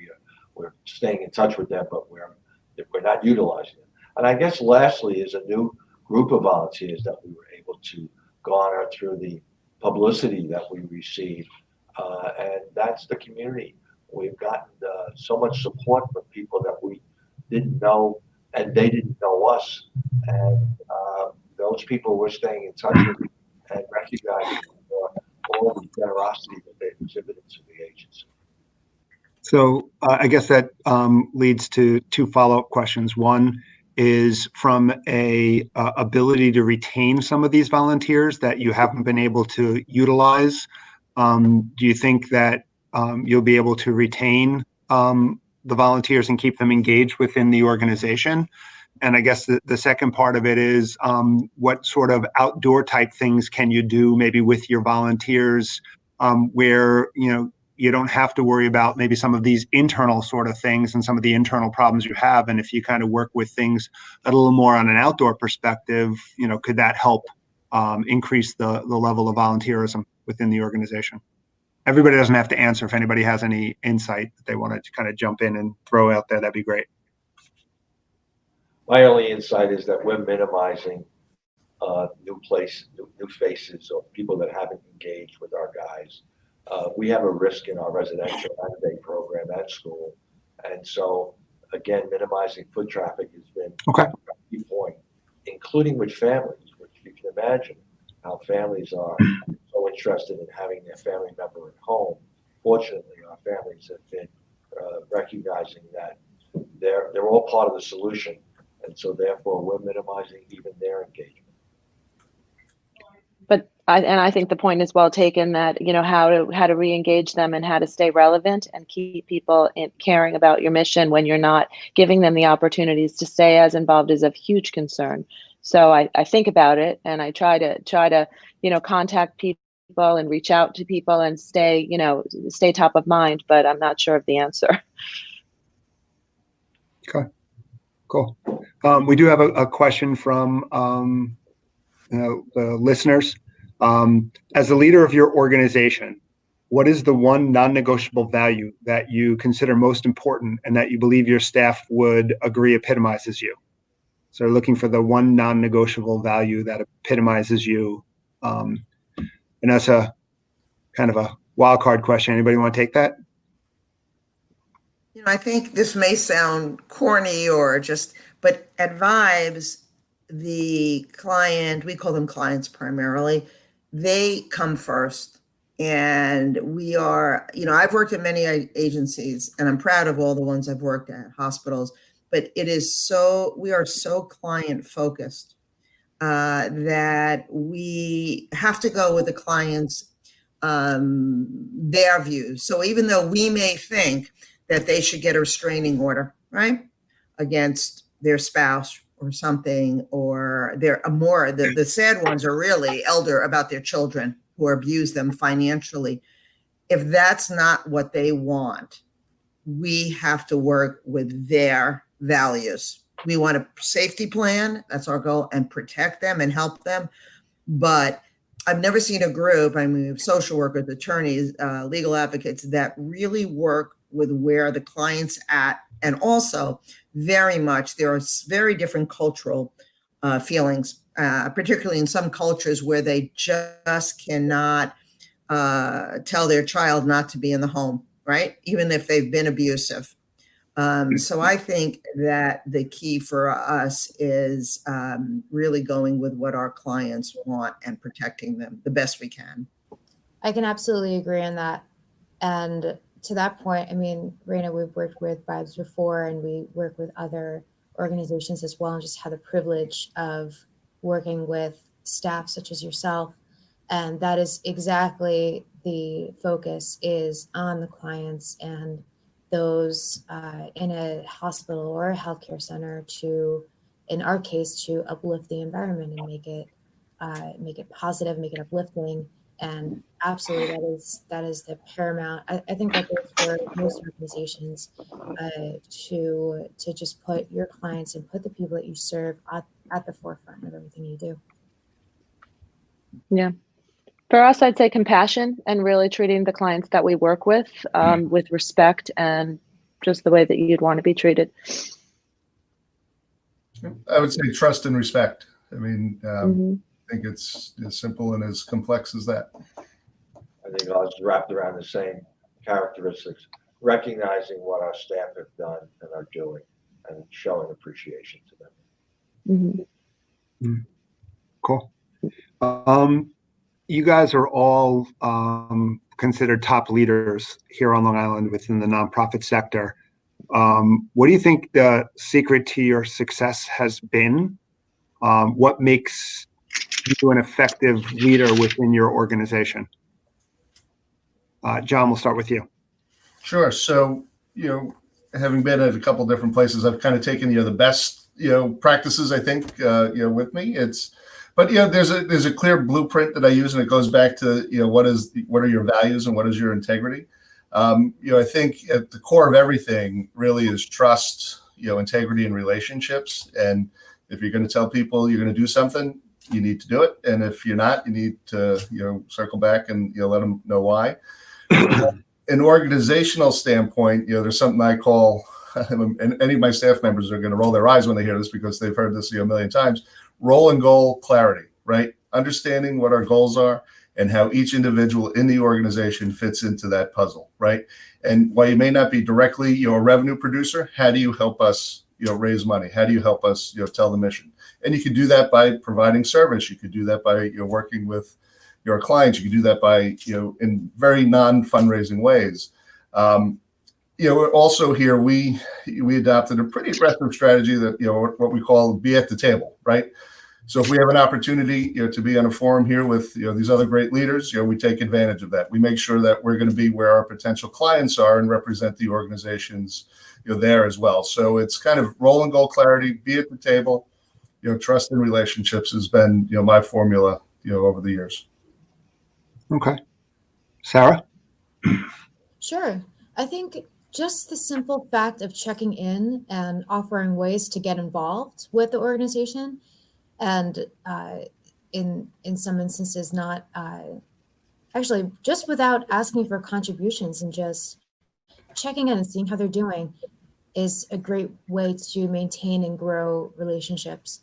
we're staying in touch with them, but we're not utilizing them. And I guess lastly is a new group of volunteers that we were able to garner through the publicity that we received. And that's the community. We've gotten so much support from people that we didn't know, and they didn't know us. And those people we're staying in touch with and recognizing for all the generosity that they've exhibited to the agency. So I guess that leads to two follow-up questions. One is from a ability to retain some of these volunteers that you haven't been able to utilize. Do you think that you'll be able to retain the volunteers and keep them engaged within the organization? And I guess the second part of it is what sort of outdoor type things can you do maybe with your volunteers where, you don't have to worry about maybe some of these internal sort of things and some of the internal problems you have. And if you kind of work with things a little more on an outdoor perspective, could that help increase the level of volunteerism within the organization? Everybody doesn't have to answer. If anybody has any insight that they want to kind of jump in and throw out there, that'd be great. My only insight is that we're minimizing new faces or people that haven't engaged with our guys. We have a risk in our residential and day program at school. And so, again, minimizing foot traffic has been a key point, including with families, which you can imagine how families are so interested in having their family member at home. Fortunately, our families have been recognizing that they're all part of the solution. And so therefore we're minimizing even their engagement. But I think the point is well taken that, how to re-engage them and how to stay relevant and keep people caring about your mission when you're not giving them the opportunities to stay as involved is of huge concern. So I think about it and I try to, contact people and reach out to people and stay top of mind, but I'm not sure of the answer. Okay, cool. We do have a question from the listeners. As the leader of your organization, what is the one non-negotiable value that you consider most important and that you believe your staff would agree epitomizes you? So we're looking for the one non-negotiable value that epitomizes you. And that's a kind of a wild card question. Anybody want to take that? I think this may sound corny but at VIBS, the client, we call them clients primarily, they come first. And we are, I've worked at many agencies and I'm proud of all the ones I've worked at, hospitals, but we are so client focused that we have to go with the clients, their views. So even though we may think that they should get a restraining order, right, against their spouse or something, or the sad ones are really elder about their children who abuse them financially. If that's not what they want, we have to work with their values. We want a safety plan, that's our goal, and protect them and help them. But I've never seen a group, social workers, attorneys, legal advocates that really work with where the client's at. And also very much, there are very different cultural feelings, particularly in some cultures where they just cannot tell their child not to be in the home, right? Even if they've been abusive. So I think that the key for us is really going with what our clients want and protecting them the best we can. I can absolutely agree on that. And to that point, Reina, we've worked with VIBS before and we work with other organizations as well, and just had the privilege of working with staff such as yourself. And that is exactly the focus, is on the clients and those in a hospital or a healthcare center to, in our case, to uplift the environment and make it positive, make it uplifting, And absolutely, that is the paramount. I think that goes for most organizations, to just put your clients and put the people that you serve at the forefront of everything you do. Yeah. For us, I'd say compassion and really treating the clients that we work with respect and just the way that you'd want to be treated. I would say trust and respect. I mean, Mm-hmm. I think it's as simple and as complex as that. I think ours is wrapped around the same characteristics, recognizing what our staff have done and are doing and showing appreciation to them. Mm-hmm. Cool. You guys are all considered top leaders here on Long Island within the nonprofit sector. What do you think the secret to your success has been? What makes you an effective leader within your organization? John, we'll start with you. Sure. So, having been at a couple different places, I've kind of taken, the best, practices, I think, with me. But there's a clear blueprint that I use, and it goes back to, what are your values and what is your integrity? I think at the core of everything really is trust, integrity and relationships. And if you're going to tell people you're going to do something, you need to do it. And if you're not, you need to, circle back and, let them know why. From an organizational standpoint, there's something I call, and any of my staff members are going to roll their eyes when they hear this because they've heard this a million times, role and goal clarity, right? Understanding what our goals are and how each individual in the organization fits into that puzzle, right? And while you may not be directly, a revenue producer, how do you help us, raise money? How do you help us, tell the mission? And you can do that by providing service. You could do that by, working with your clients. You can do that by, in very non-fundraising ways. Also here, we adopted a pretty aggressive strategy that, what we call be at the table, right? So if we have an opportunity, to be on a forum here with, these other great leaders, we take advantage of that. We make sure that we're going to be where our potential clients are and represent the organizations, there as well. So it's kind of role and goal clarity, be at the table, trust and relationships has been, my formula, over the years. Okay. Sarah? Sure. I think just the simple fact of checking in and offering ways to get involved with the organization, and in some instances not actually just without asking for contributions and just checking in and seeing how they're doing is a great way to maintain and grow relationships.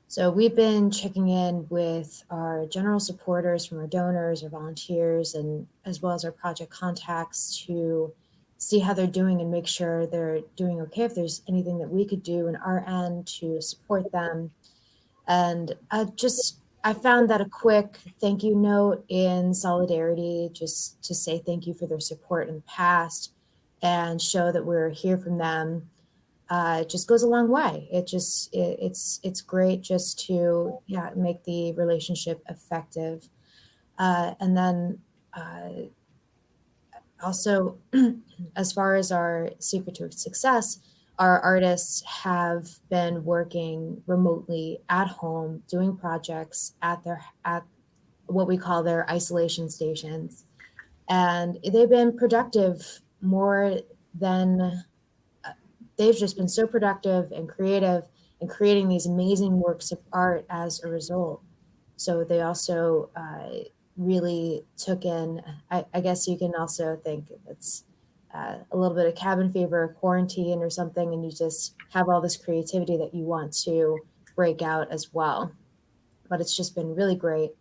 So we've been checking in with our general supporters from our donors, our volunteers, and as well as our project contacts to see how they're doing and make sure they're doing okay. If there's anything that we could do on our end to support them. And I found that a quick thank you note in solidarity, just to say thank you for their support in the past and show that we're here from them, just goes a long way. It's great just to make the relationship effective. And then also, as far as our secret to success, our artists have been working remotely at home, doing projects at what we call their isolation stations. And they've been productive more than, they've just been so productive and creative and creating these amazing works of art as a result. So they also really took in, I guess you can also think it's a little bit of cabin fever, quarantine or something, and you just have all this creativity that you want to break out as well. But it's just been really great.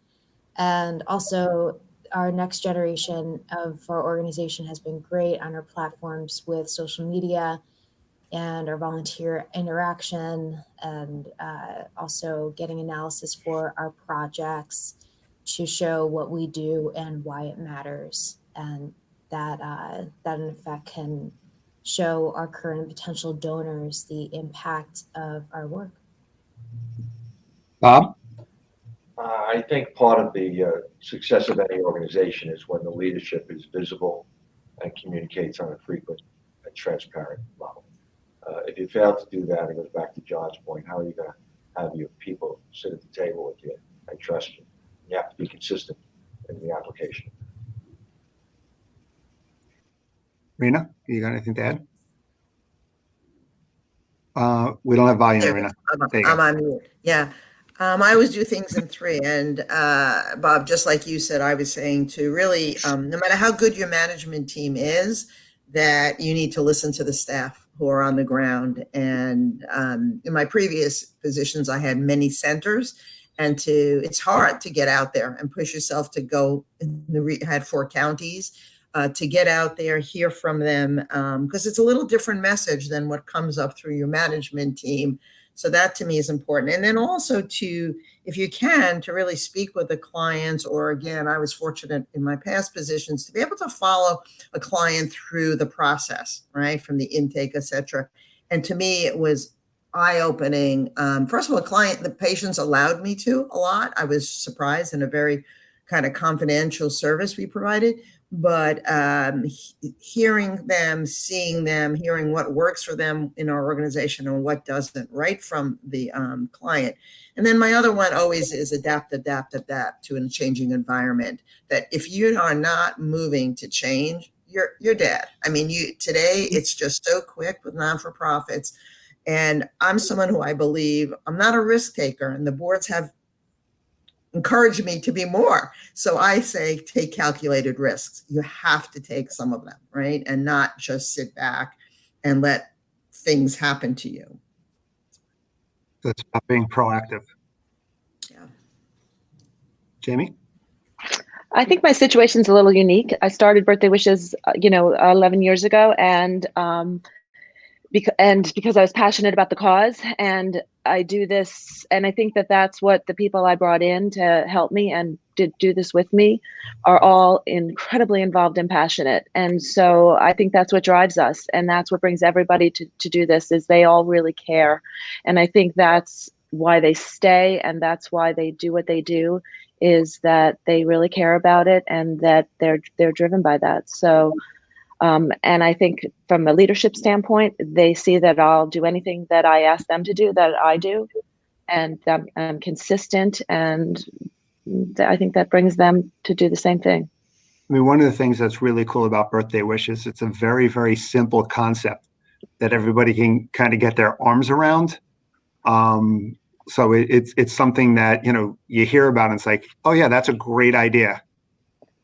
And also our next generation of our organization has been great on our platforms with social media and our volunteer interaction, and also getting analysis for our projects to show what we do and why it matters. And that in effect can show our current potential donors the impact of our work. Bob? I think part of the success of any organization is when the leadership is visible and communicates on a frequent and transparent level. If you fail to do that, it goes back to John's point, how are you going to have your people sit at the table with you and trust you? You have to be consistent in the application. Rena, you got anything to add? We don't have volume, There, Rena. I'm, There you I'm go. on mute. Yeah. I always do things in three. And Bob, just like you said, I was saying to really, no matter how good your management team is, that you need to listen to the staff who are on the ground. And in my previous positions, I had many centers, and it's hard to get out there and push yourself to go. Had 4 counties. To get out there, hear from them, because it's a little different message than what comes up through your management team. So that to me is important. And then also to, if you can, to really speak with the clients, or again, I was fortunate in my past positions to be able to follow a client through the process, right? From the intake, et cetera. And to me, it was eye-opening. First of all, the patients allowed me to a lot. I was surprised, in a very kind of confidential service we provided. But hearing them, seeing them, hearing what works for them in our organization and what doesn't, right from the client. And then my other one always is adapt to a changing environment. That if you are not moving to change, you're dead. I mean, today it's just so quick with non-for-profits. And I'm someone who I believe, I'm not a risk taker, and the boards have encourage me to be more. So I say, take calculated risks. You have to take some of them, right? And not just sit back and let things happen to you. So it's about being proactive. Yeah. Jamie? I think my situation's a little unique. I started Birthday Wishes, 11 years ago, and because I was passionate about the cause, and I do this, and I think that that's what the people I brought in to help me and to do this with me are all incredibly involved and passionate. And so I think that's what drives us, and that's what brings everybody to do this, is they all really care. And I think that's why they stay, and that's why they do what they do, is that they really care about it, and that they're driven by that. So and I think from a leadership standpoint, they see that I'll do anything that I ask them to do, that I do, and I'm consistent, and I think that brings them to do the same thing. I mean, one of the things that's really cool about Birthday Wishes, it's a very, very simple concept that everybody can kind of get their arms around. So it's something that, you hear about, and it's like, oh yeah, that's a great idea.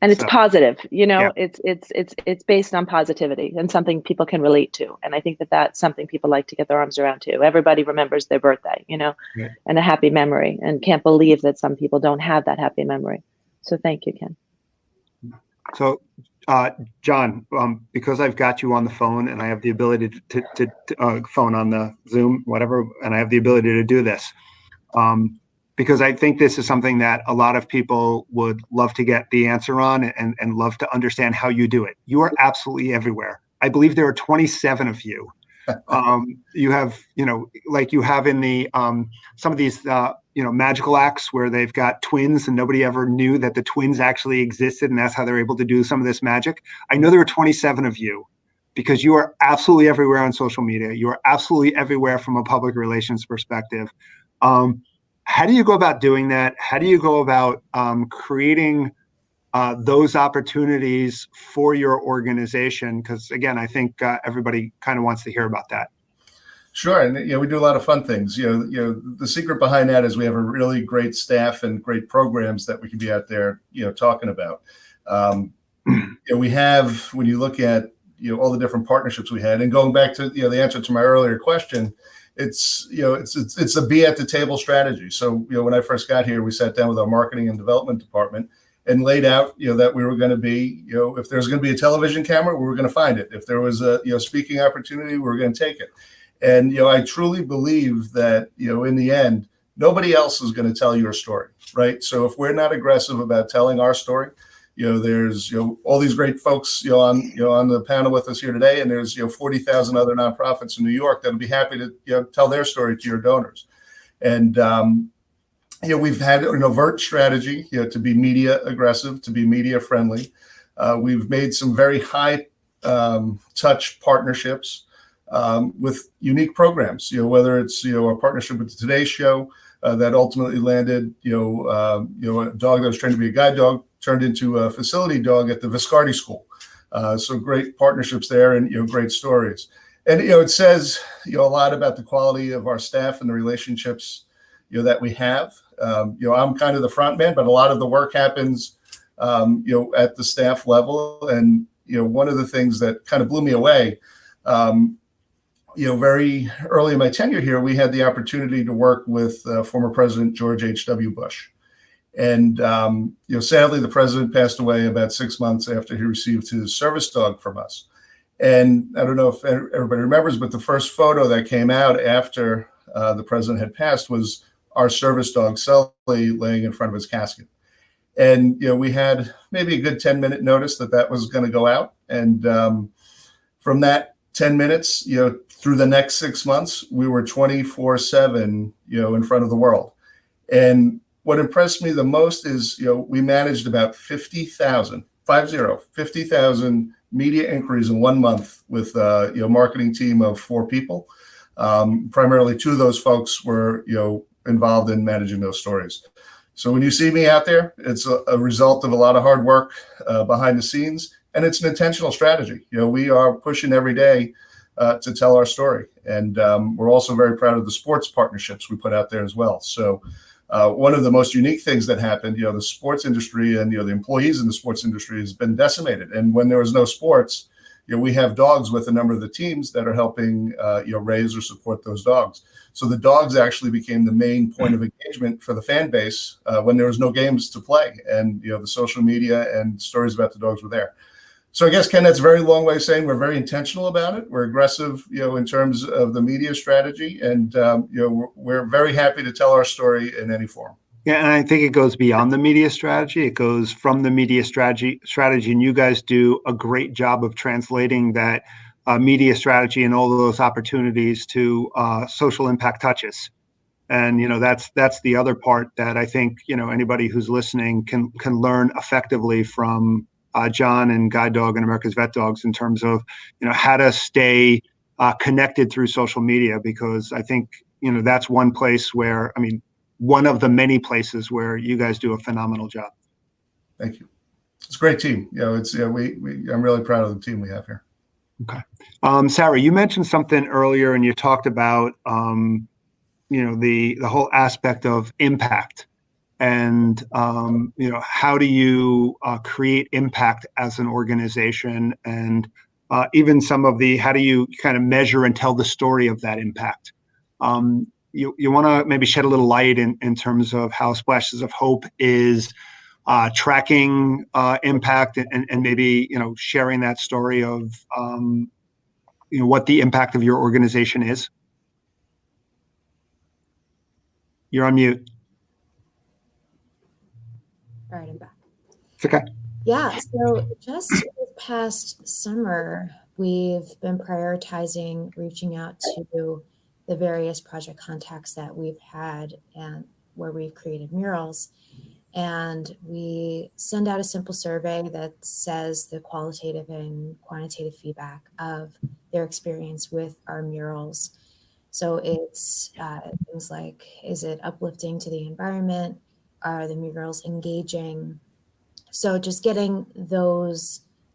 And it's positive, Yeah. it's based on positivity and something people can relate to. And I think that that's something people like to get their arms around too. Everybody remembers their birthday, Right. and a happy memory, and can't believe that some people don't have that happy memory. So thank you, Ken. So, John, because I've got you on the phone, and I have the ability to phone on the Zoom, whatever, and I have the ability to do this, because I think this is something that a lot of people would love to get the answer on, and love to understand how you do it. You are absolutely everywhere. I believe there are 27 of you. You have, like you have in the some of these magical acts where they've got twins and nobody ever knew that the twins actually existed, and that's how they're able to do some of this magic. I know there are 27 of you, because you are absolutely everywhere on social media. You are absolutely everywhere from a public relations perspective. How do you go about doing that? How do you go about creating those opportunities for your organization? Because again, I think everybody kind of wants to hear about that. Sure, and we do a lot of fun things. The secret behind that is we have a really great staff and great programs that we can be out there, talking about. We have, when you look at all the different partnerships we had, and going back to the answer to my earlier question, it's a be at the table strategy. So when I first got here, we sat down with our marketing and development department and laid out that we were going to be, if there's going to be a television camera, we were going to find it. If there was a speaking opportunity, we were going to take it. And I truly believe that in the end, nobody else is going to tell your story, right? So if we're not aggressive about telling our story, there's all these great folks on the panel with us here today, and there's 40,000 other nonprofits in New York that'll be happy to tell their story to your donors. And we've had an overt strategy to be media aggressive, to be media friendly. We've made some very high touch partnerships with unique programs, whether it's our partnership with the Today Show that ultimately landed a dog that was trained to be a guide dog turned into a facility dog at the Viscardi School. So great partnerships there, and great stories. And it says a lot about the quality of our staff and the relationships that we have. I'm kind of the front man, but a lot of the work happens at the staff level. And one of the things that kind of blew me away, very early in my tenure here, we had the opportunity to work with former President George H.W. Bush. And, sadly, the president passed away about 6 months after he received his service dog from us. And I don't know if everybody remembers, but the first photo that came out after the president had passed was our service dog, Sully, laying in front of his casket. And, we had maybe a good 10-minute notice that was going to go out. And from that 10 minutes, through the next 6 months, we were 24/7, in front of the world. And what impressed me the most is, we managed about 50,000 media inquiries in 1 month with a marketing team of 4 people. Primarily 2 of those folks were, involved in managing those stories. So when you see me out there, it's a result of a lot of hard work behind the scenes, and it's an intentional strategy. We are pushing every day to tell our story. And we're also very proud of the sports partnerships we put out there as well. So one of the most unique things that happened, the sports industry and, the employees in the sports industry has been decimated. And when there was no sports, we have dogs with a number of the teams that are helping, raise or support those dogs. So the dogs actually became the main point of engagement for the fan base when there was no games to play. And, the social media and stories about the dogs were there. So I guess, Ken, that's a very long way of saying we're very intentional about it. We're aggressive, in terms of the media strategy. And, we're very happy to tell our story in any form. Yeah, and I think it goes beyond the media strategy. It goes from the media strategy, and you guys do a great job of translating that media strategy and all of those opportunities to social impact touches. And that's the other part that I think anybody who's listening can learn effectively from John and Guide Dog and America's Vet Dogs in terms of how to stay connected through social media, because I think that's one place where one of the many places where you guys do a phenomenal job. Thank you. It's a great team. I'm really proud of the team we have here. Okay. Sarah, you mentioned something earlier, and you talked about, the whole aspect of impact and, how do you create impact as an organization, and even some of how do you kind of measure and tell the story of that impact? You want to maybe shed a little light in terms of how Splashes of Hope is tracking impact and maybe, sharing that story of, what the impact of your organization is. You're on mute. All right, I'm back. It's okay. Yeah, so just this past summer, we've been prioritizing reaching out to the various project contacts that we've had and where we've created murals. And we send out a simple survey that says the qualitative and quantitative feedback of their experience with our murals. So it's things like, is it uplifting to the environment? Are the murals engaging? So just getting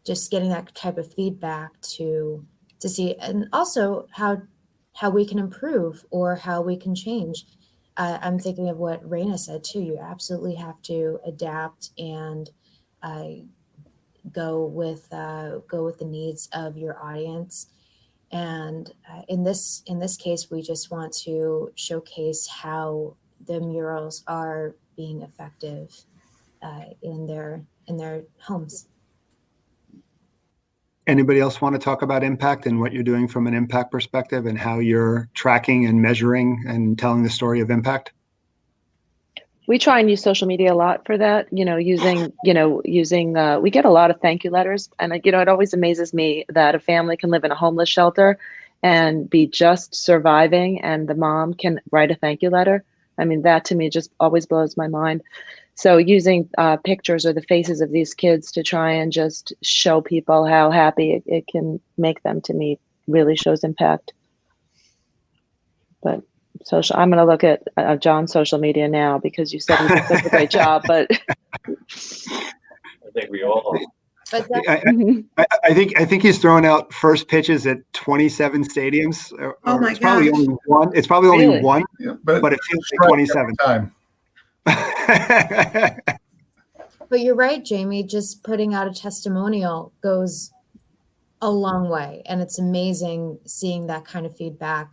that type of feedback to see, and also how we can improve or how we can change. I'm thinking of what Reina said too. You absolutely have to adapt and go with the needs of your audience. And in this case, we just want to showcase how the murals are being effective in their homes. Anybody else want to talk about impact and what you're doing from an impact perspective and how you're tracking and measuring and telling the story of impact? We try and use social media a lot for that, using, we get a lot of thank you letters. And, it always amazes me that a family can live in a homeless shelter and be just surviving, and the mom can write a thank you letter. That to me just always blows my mind. So using pictures or the faces of these kids to try and just show people how happy it can make them, to me, really shows impact. But I'm going to look at John's social media now, because you said he did such a great job. But think we all are. But that, Mhm. I think he's throwing out first pitches at 27 stadiums. Oh my it's probably gosh. only one. It's probably only Really? one, Yeah, but it feels it's like right 27. every time. but you're right, Jamie. Just putting out a testimonial goes a long way, and it's amazing seeing that kind of feedback.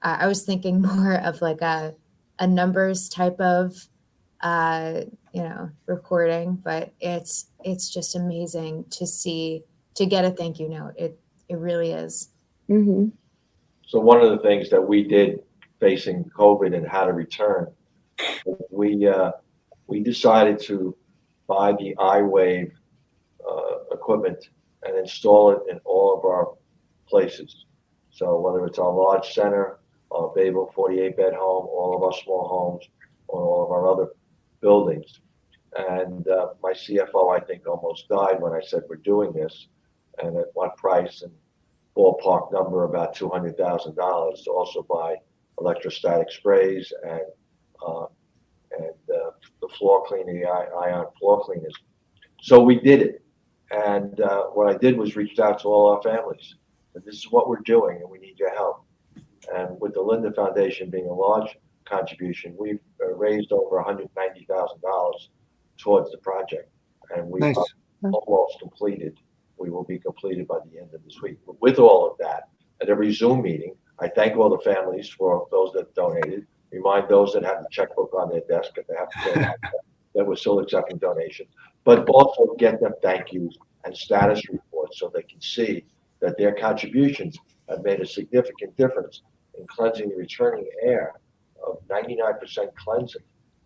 I was thinking more of like a numbers type of recording, but it's just amazing to get a thank you note. It really is. Mhm. So one of the things that we did facing COVID and how to return, we decided to buy the iWave equipment and install it in all of our places. So whether it's our large center, our Bayville 48-bed home, all of our small homes, or all of our other buildings. And my CFO, I think, almost died when I said we're doing this, and at what price, and ballpark number about $200,000 to also buy electrostatic sprays and the floor cleaner, the ion floor cleaners. So we did it, and what I did was reached out to all our families. And this is what we're doing, and we need your help. And with the Linda Foundation being a large contribution, we've raised over $190,000 towards the project, and we Nice. are almost completed. We will be completed by the end of this week. But with all of that, at every Zoom meeting, I thank all the families for those that donated, remind those that have the checkbook on their desk if they have to go out, that we're still accepting donations, but also get them thank yous and status reports so they can see that their contributions have made a significant difference in cleansing the returning air of 99% cleansing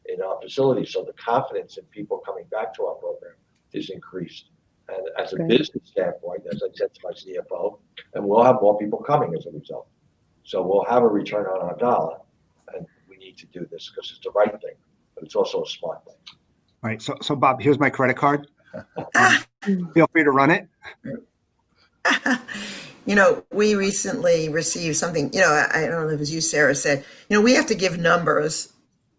in our facilities. So the confidence in people coming back to our program is increased. And as a Great. business standpoint, as I said to my CFO, and we'll have more people coming as a result. So we'll have a return on our dollar, and we need to do this because it's the right thing, but it's also a smart thing. All right. So Bob, here's my credit card. Feel free to run it. We recently received something, I don't know if it was you, Sarah, said, we have to give numbers.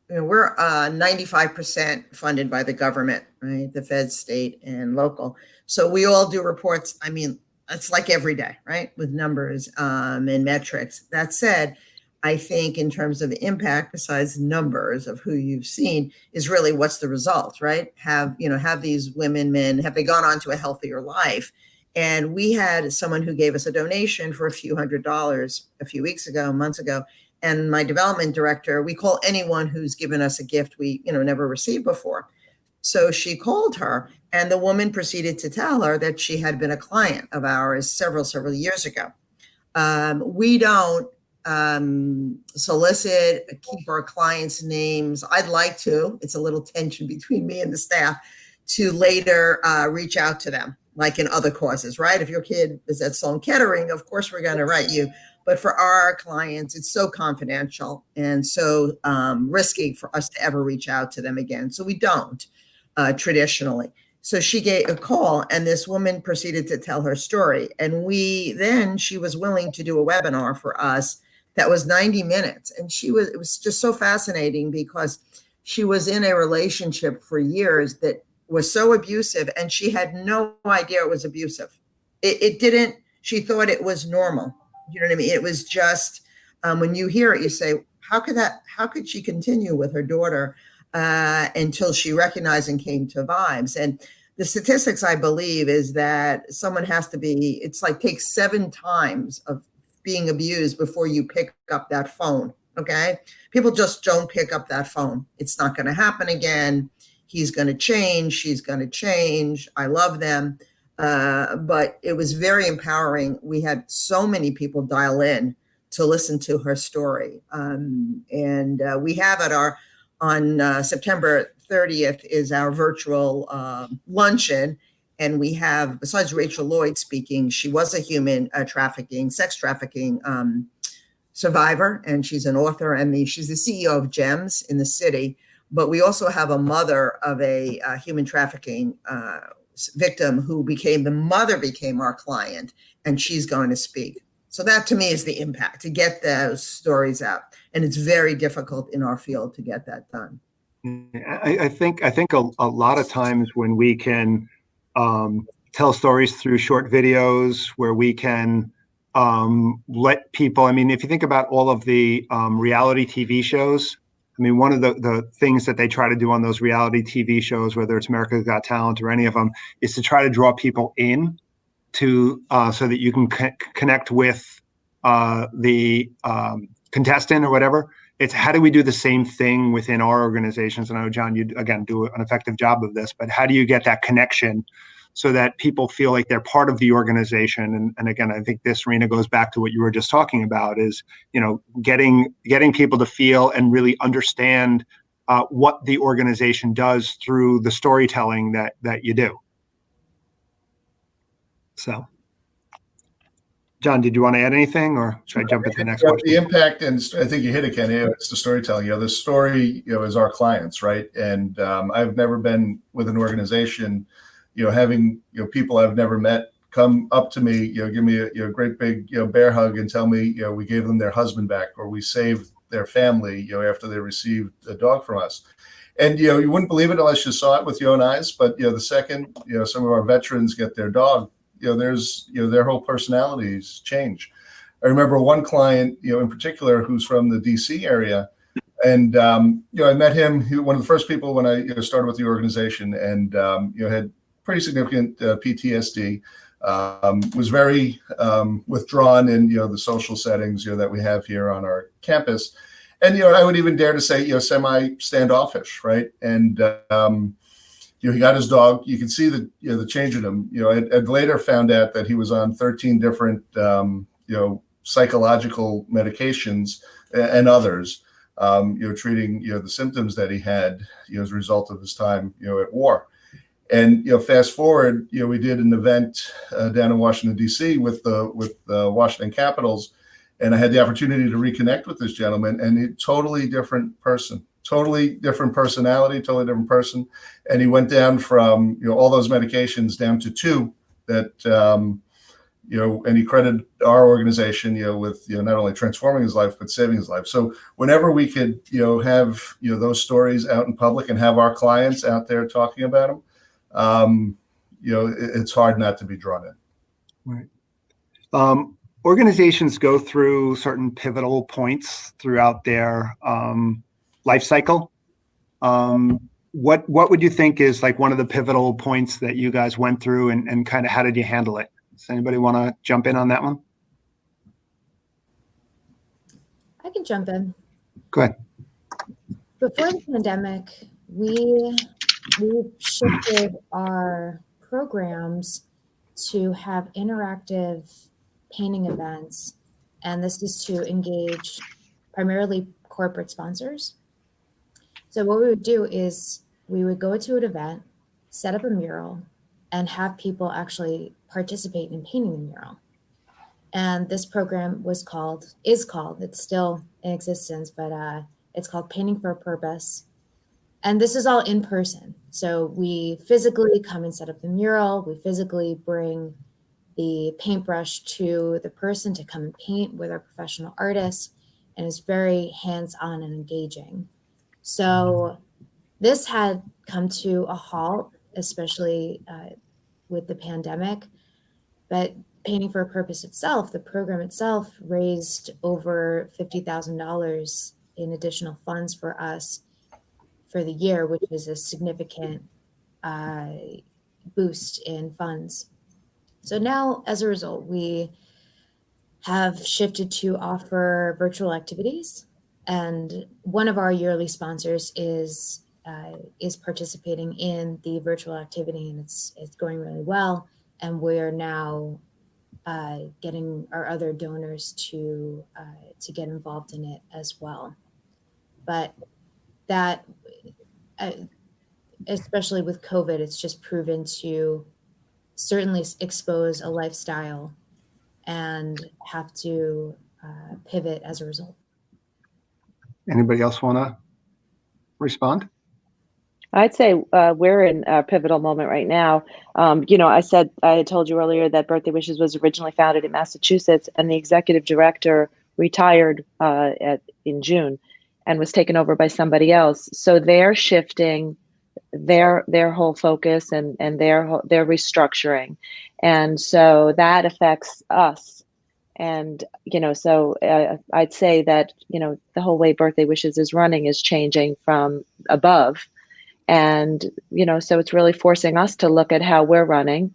We're 95% funded by the government, right? The Fed, state, and local. So we all do reports. I mean, it's like every day, right? With numbers and metrics. That said, I think in terms of impact, besides numbers of who you've seen, is really what's the result, right? Have these women, men, have they gone on to a healthier life? And we had someone who gave us a donation for a few $100s a few weeks ago, months ago. And my development director, we call anyone who's given us a gift we, never received before. So she called her, and the woman proceeded to tell her that she had been a client of ours several years ago. We don't solicit, keep our clients' names. I'd like to. It's a little tension between me and the staff to later reach out to them, like in other causes, right? If your kid is at Sloan Kettering, of course we're going to write you. But for our clients, it's so confidential and so risky for us to ever reach out to them again. So we don't traditionally. So she gave a call, and this woman proceeded to tell her story. And she was willing to do a webinar for us that was 90 minutes. And it was just so fascinating because she was in a relationship for years that was so abusive, and she had no idea it was abusive. She thought it was normal. You know what I mean? It was just, when you hear it, you say, how could she continue with her daughter until she recognized and came to VIBS? And the statistics, I believe, is that someone has to be, it's like takes 7 times of being abused before you pick up that phone. Okay. People just don't pick up that phone. It's not going to happen again. He's going to change. She's going to change. I love them. But it was very empowering. We had so many people dial in to listen to her story. And we have on September 30th is our virtual luncheon. And we have, besides Rachel Lloyd speaking, she was a human sex trafficking survivor, and she's an author, and she's the CEO of GEMS in the city. But we also have a mother of a human trafficking victim who became our client, and she's going to speak. So that to me is the impact, to get those stories out. And it's very difficult in our field to get that done. I think a lot of times when we can tell stories through short videos where we can let people, I mean, if you think about all of the reality TV shows, I mean, one of the things that they try to do on those reality TV shows, whether it's America's Got Talent or any of them, is to try to draw people in to so that you can connect with the contestant or whatever. It's how do we do the same thing within our organizations? And I know, John, you again do an effective job of this, but how do you get that connection so that people feel like they're part of the organization? And again, I think this, Reina, goes back to what you were just talking about is, you know, getting people to feel and really understand what the organization does through the storytelling that you do. So, John, did you want to add anything, or should I jump into the next question? The impact, and I think you hit it, Ken. It's the storytelling. You know, the story, you know, is our clients, right? And I've never been with an organization, you know, having, you know, people I've never met come up to me, you know, give me a great big, you know, bear hug and tell me, you know, we gave them their husband back, or we saved their family, you know, after they received a dog from us. And, you know, you wouldn't believe it unless you saw it with your own eyes. But, you know, the second, you know, some of our veterans get their dog, you know, there's, you know, their whole personalities change. I remember one client, you know, in particular, who's from the DC area. And, you know, I met him, one of the first people when I, you know, started with the organization, and, you know, had pretty significant PTSD, was very withdrawn in, you know, the social settings, you know, that we have here on our campus. And, you know, I would even dare to say, you know, semi-standoffish, right? And, you know, he got his dog. You can see the, you know, the change in him. You know, I'd later found out that he was on 13 different, you know, psychological medications and others, you know, treating, you know, the symptoms that he had, you know, as a result of his time, you know, at war. And, you know, fast forward, you know, we did an event down in Washington, D.C. with the Washington Capitals, and I had the opportunity to reconnect with this gentleman, and a totally different person. Totally different personality, totally different person. And he went down from, you know, all those medications down to 2 that, you know, and he credited our organization, you know, with, you know, not only transforming his life, but saving his life. So whenever we could, you know, have, you know, those stories out in public and have our clients out there talking about them, you know, it's hard not to be drawn in. Right. Organizations go through certain pivotal points throughout their life cycle. What would you think is like one of the pivotal points that you guys went through, and kind of how did you handle it? Does anybody want to jump in on that one? I can jump in. Go ahead. Before the pandemic, we shifted our programs to have interactive painting events, and this is to engage primarily corporate sponsors. So what we would do is we would go to an event, set up a mural, and have people actually participate in painting the mural. And this program is called, it's still in existence, but it's called Painting for a Purpose. And this is all in person. So we physically come and set up the mural. We physically bring the paintbrush to the person to come and paint with our professional artists. And it's very hands-on and engaging. So this had come to a halt, especially with the pandemic. But Painting for a Purpose itself, the program itself, raised over $50,000 in additional funds for us for the year, which is a significant boost in funds. So now, as a result, we have shifted to offer virtual activities, and one of our yearly sponsors is participating in the virtual activity, and it's going really well. And we're now getting our other donors to get involved in it as well. But that, especially with COVID, it's just proven to certainly expose a lifestyle and have to pivot as a result. Anybody else want to respond? I'd say we're in a pivotal moment right now. You know, I had told you earlier that Birthday Wishes was originally founded in Massachusetts, and the executive director retired in June and was taken over by somebody else. So they're shifting their whole focus and their restructuring, and so that affects us. And so I'd say that the whole way Birthday Wishes is running is changing from above, and so it's really forcing us to look at how we're running,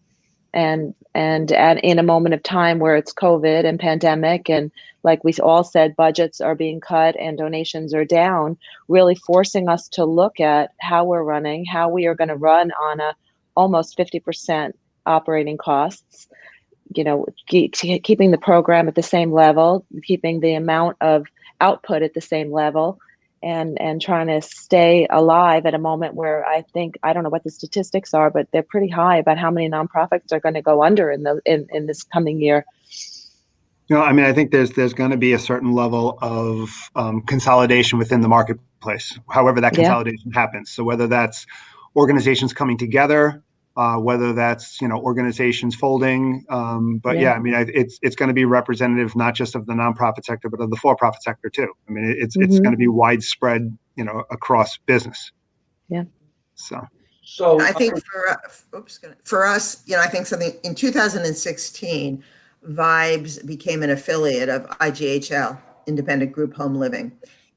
and in a moment of time where it's COVID and pandemic, and like we all said, budgets are being cut and donations are down, really forcing us to look at how we're running, how we are going to run on a almost 50% operating costs, keeping the program at the same level, keeping the amount of output at the same level, and trying to stay alive at a moment where I don't know what the statistics are, but they're pretty high about how many nonprofits are going to go under in this coming year. I mean, I think there's going to be a certain level of consolidation within the marketplace, however that consolidation happens. So whether that's organizations coming together, whether that's organizations folding, but I mean, it's going to be representative not just of the nonprofit sector, but of the for-profit sector too. I mean, it's going to be widespread, across business. Yeah. So I think for us, I think something in 2016, VIBS became an affiliate of IGHL, Independent Group Home Living,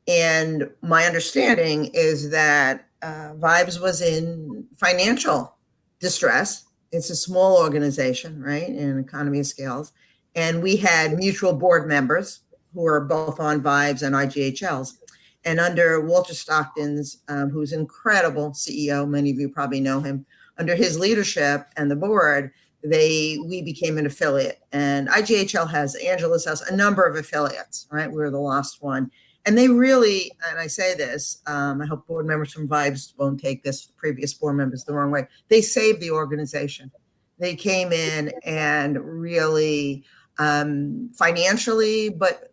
and my understanding is that VIBS was in financial distress. It's a small organization, right, in economy of scales. And we had mutual board members who are both on VIBS and IGHL's. And under Walter Stockton's, who's an incredible CEO, many of you probably know him, under his leadership and the board, we became an affiliate. And IGHL has, Angela's House, a number of affiliates, right? We're the last one. And they really, and I say this, I hope board members from VIBS won't take this, previous board members, the wrong way. They saved the organization. They came in and really financially, but,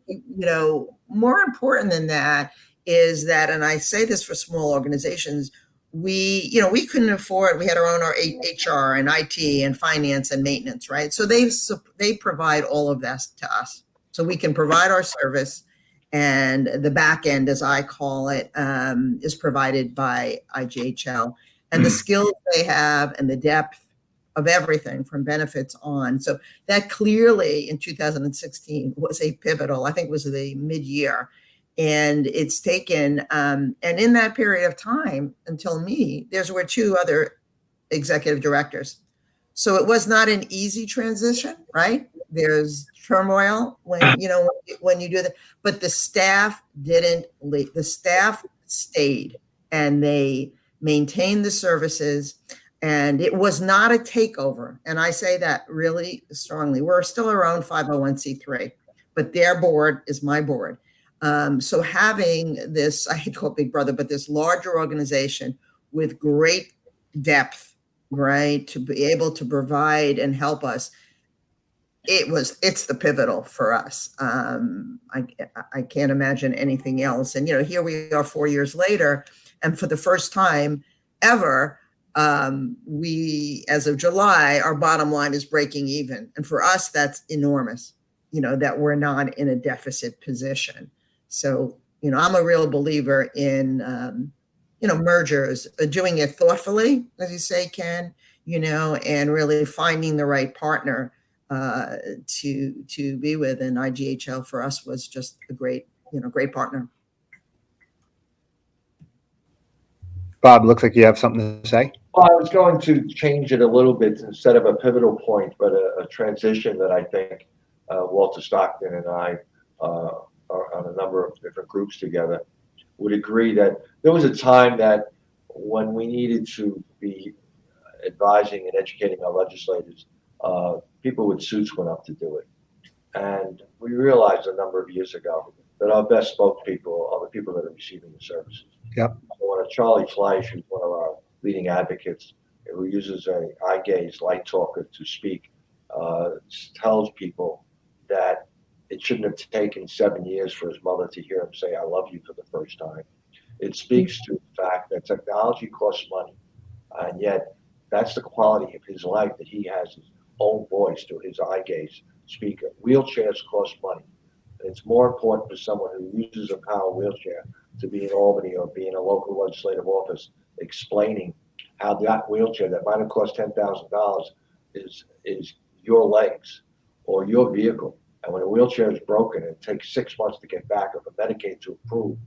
more important than that is that, and I say this for small organizations, we couldn't afford, we had our own HR and IT and finance and maintenance, right? So they provide all of that to us. So we can provide our service, and the back end, as I call it, is provided by IGHL, and the skills they have and the depth of everything from benefits on. So that clearly in 2016 was a pivotal, I think it was the mid-year, and it's taken, and in that period of time until me, there were two other executive directors. So it was not an easy transition, right? There's turmoil when you do that, but the staff didn't leave. The staff stayed and they maintained the services, and it was not a takeover. And I say that really strongly. We're still our own 501c3, but their board is my board. So having this, I hate to call it Big Brother, but this larger organization with great depth, right, to be able to provide and help us, it's the pivotal for us. I can't imagine anything else. And, here we are 4 years later, and for the first time ever, we, as of July, our bottom line is breaking even. And for us, that's enormous, that we're not in a deficit position. So, I'm a real believer in, mergers, doing it thoughtfully, as you say, Ken, and really finding the right partner to be with. And IGHL for us was just a great partner. Bob, looks like you have something to say. Well, I was going to change it a little bit instead of a pivotal point, but a transition that I think Walter Stockton and I are on a number of different groups together would agree that there was a time that when we needed to be advising and educating our legislators, people with suits went up to do it. And we realized a number of years ago that our best spokespeople are the people that are receiving the services. Yep. So when Charlie Fleisch, who's one of our leading advocates, who uses an eye gaze light talker to speak, tells people that it shouldn't have taken 7 years for his mother to hear him say, "I love you" for the first time. It speaks to the fact that technology costs money, and yet that's the quality of his life, that he has his own voice to his eye gaze speaker. Wheelchairs cost money. And it's more important for someone who uses a power wheelchair to be in Albany or be in a local legislative office explaining how that wheelchair that might have cost $10,000 is your legs or your vehicle. And when a wheelchair is broken, it takes 6 months to get back, or for Medicaid to approve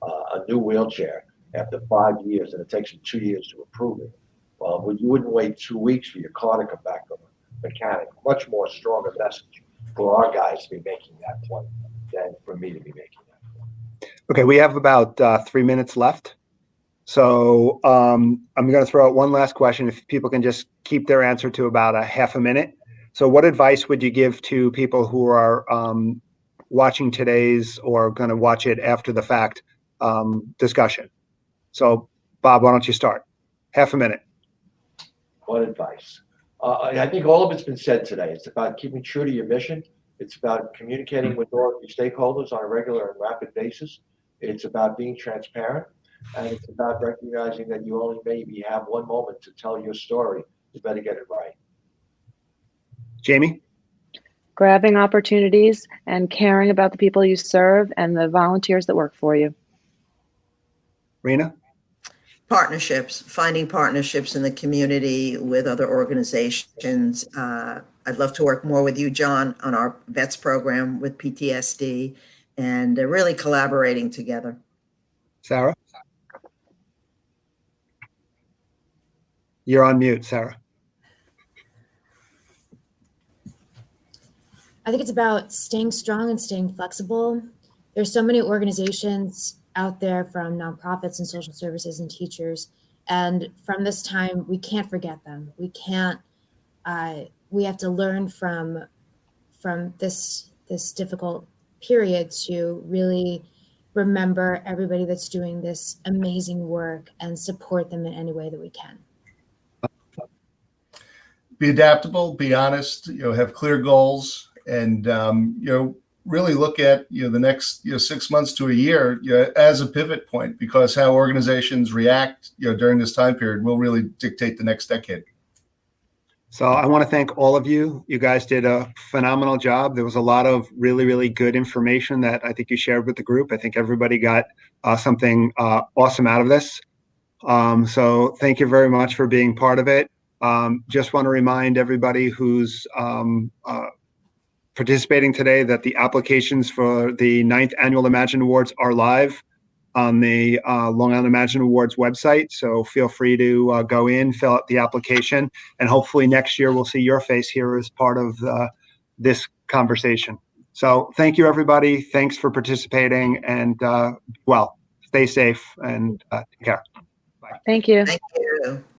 a new wheelchair after 5 years, and it takes them 2 years to approve it. Well, you wouldn't wait 2 weeks for your car to come back from a mechanic. Much more stronger message for our guys to be making that point than for me to be making that point. Okay, we have about 3 minutes left. So I'm going to throw out one last question. If people can just keep their answer to about a half a minute. So what advice would you give to people who are watching today's or going to watch it after the fact discussion? So Bob, why don't you start? Half a minute. What advice? I think all of it's been said today. It's about keeping true to your mission. It's about communicating with all of your stakeholders on a regular and rapid basis. It's about being transparent. And it's about recognizing that you only maybe have one moment to tell your story. You better get it right. Jamie? Grabbing opportunities and caring about the people you serve and the volunteers that work for you. Reina? Partnerships, finding partnerships in the community with other organizations. I'd love to work more with you, John, on our VETS program with PTSD, and really collaborating together. Sarah? You're on mute, Sarah. I think it's about staying strong and staying flexible. There's so many organizations out there, from nonprofits and social services and teachers. And from this time, we can't forget them. We can't, we have to learn from this difficult period to really remember everybody that's doing this amazing work and support them in any way that we can. Be adaptable, be honest, have clear goals, and, really look at, the next, 6 months to a year, as a pivot point, because how organizations react, during this time period will really dictate the next decade. So I want to thank all of you. You guys did a phenomenal job. There was a lot of really, really good information that I think you shared with the group. I think everybody got something awesome out of this. So thank you very much for being part of it. Just want to remind everybody who's participating today that the applications for the 9th Annual Imagine Awards are live on the Long Island Imagine Awards website. So feel free to go in, fill out the application, and hopefully next year we'll see your face here as part of this conversation. So thank you, everybody. Thanks for participating, and stay safe and take care. Bye. Thank you. Thank you.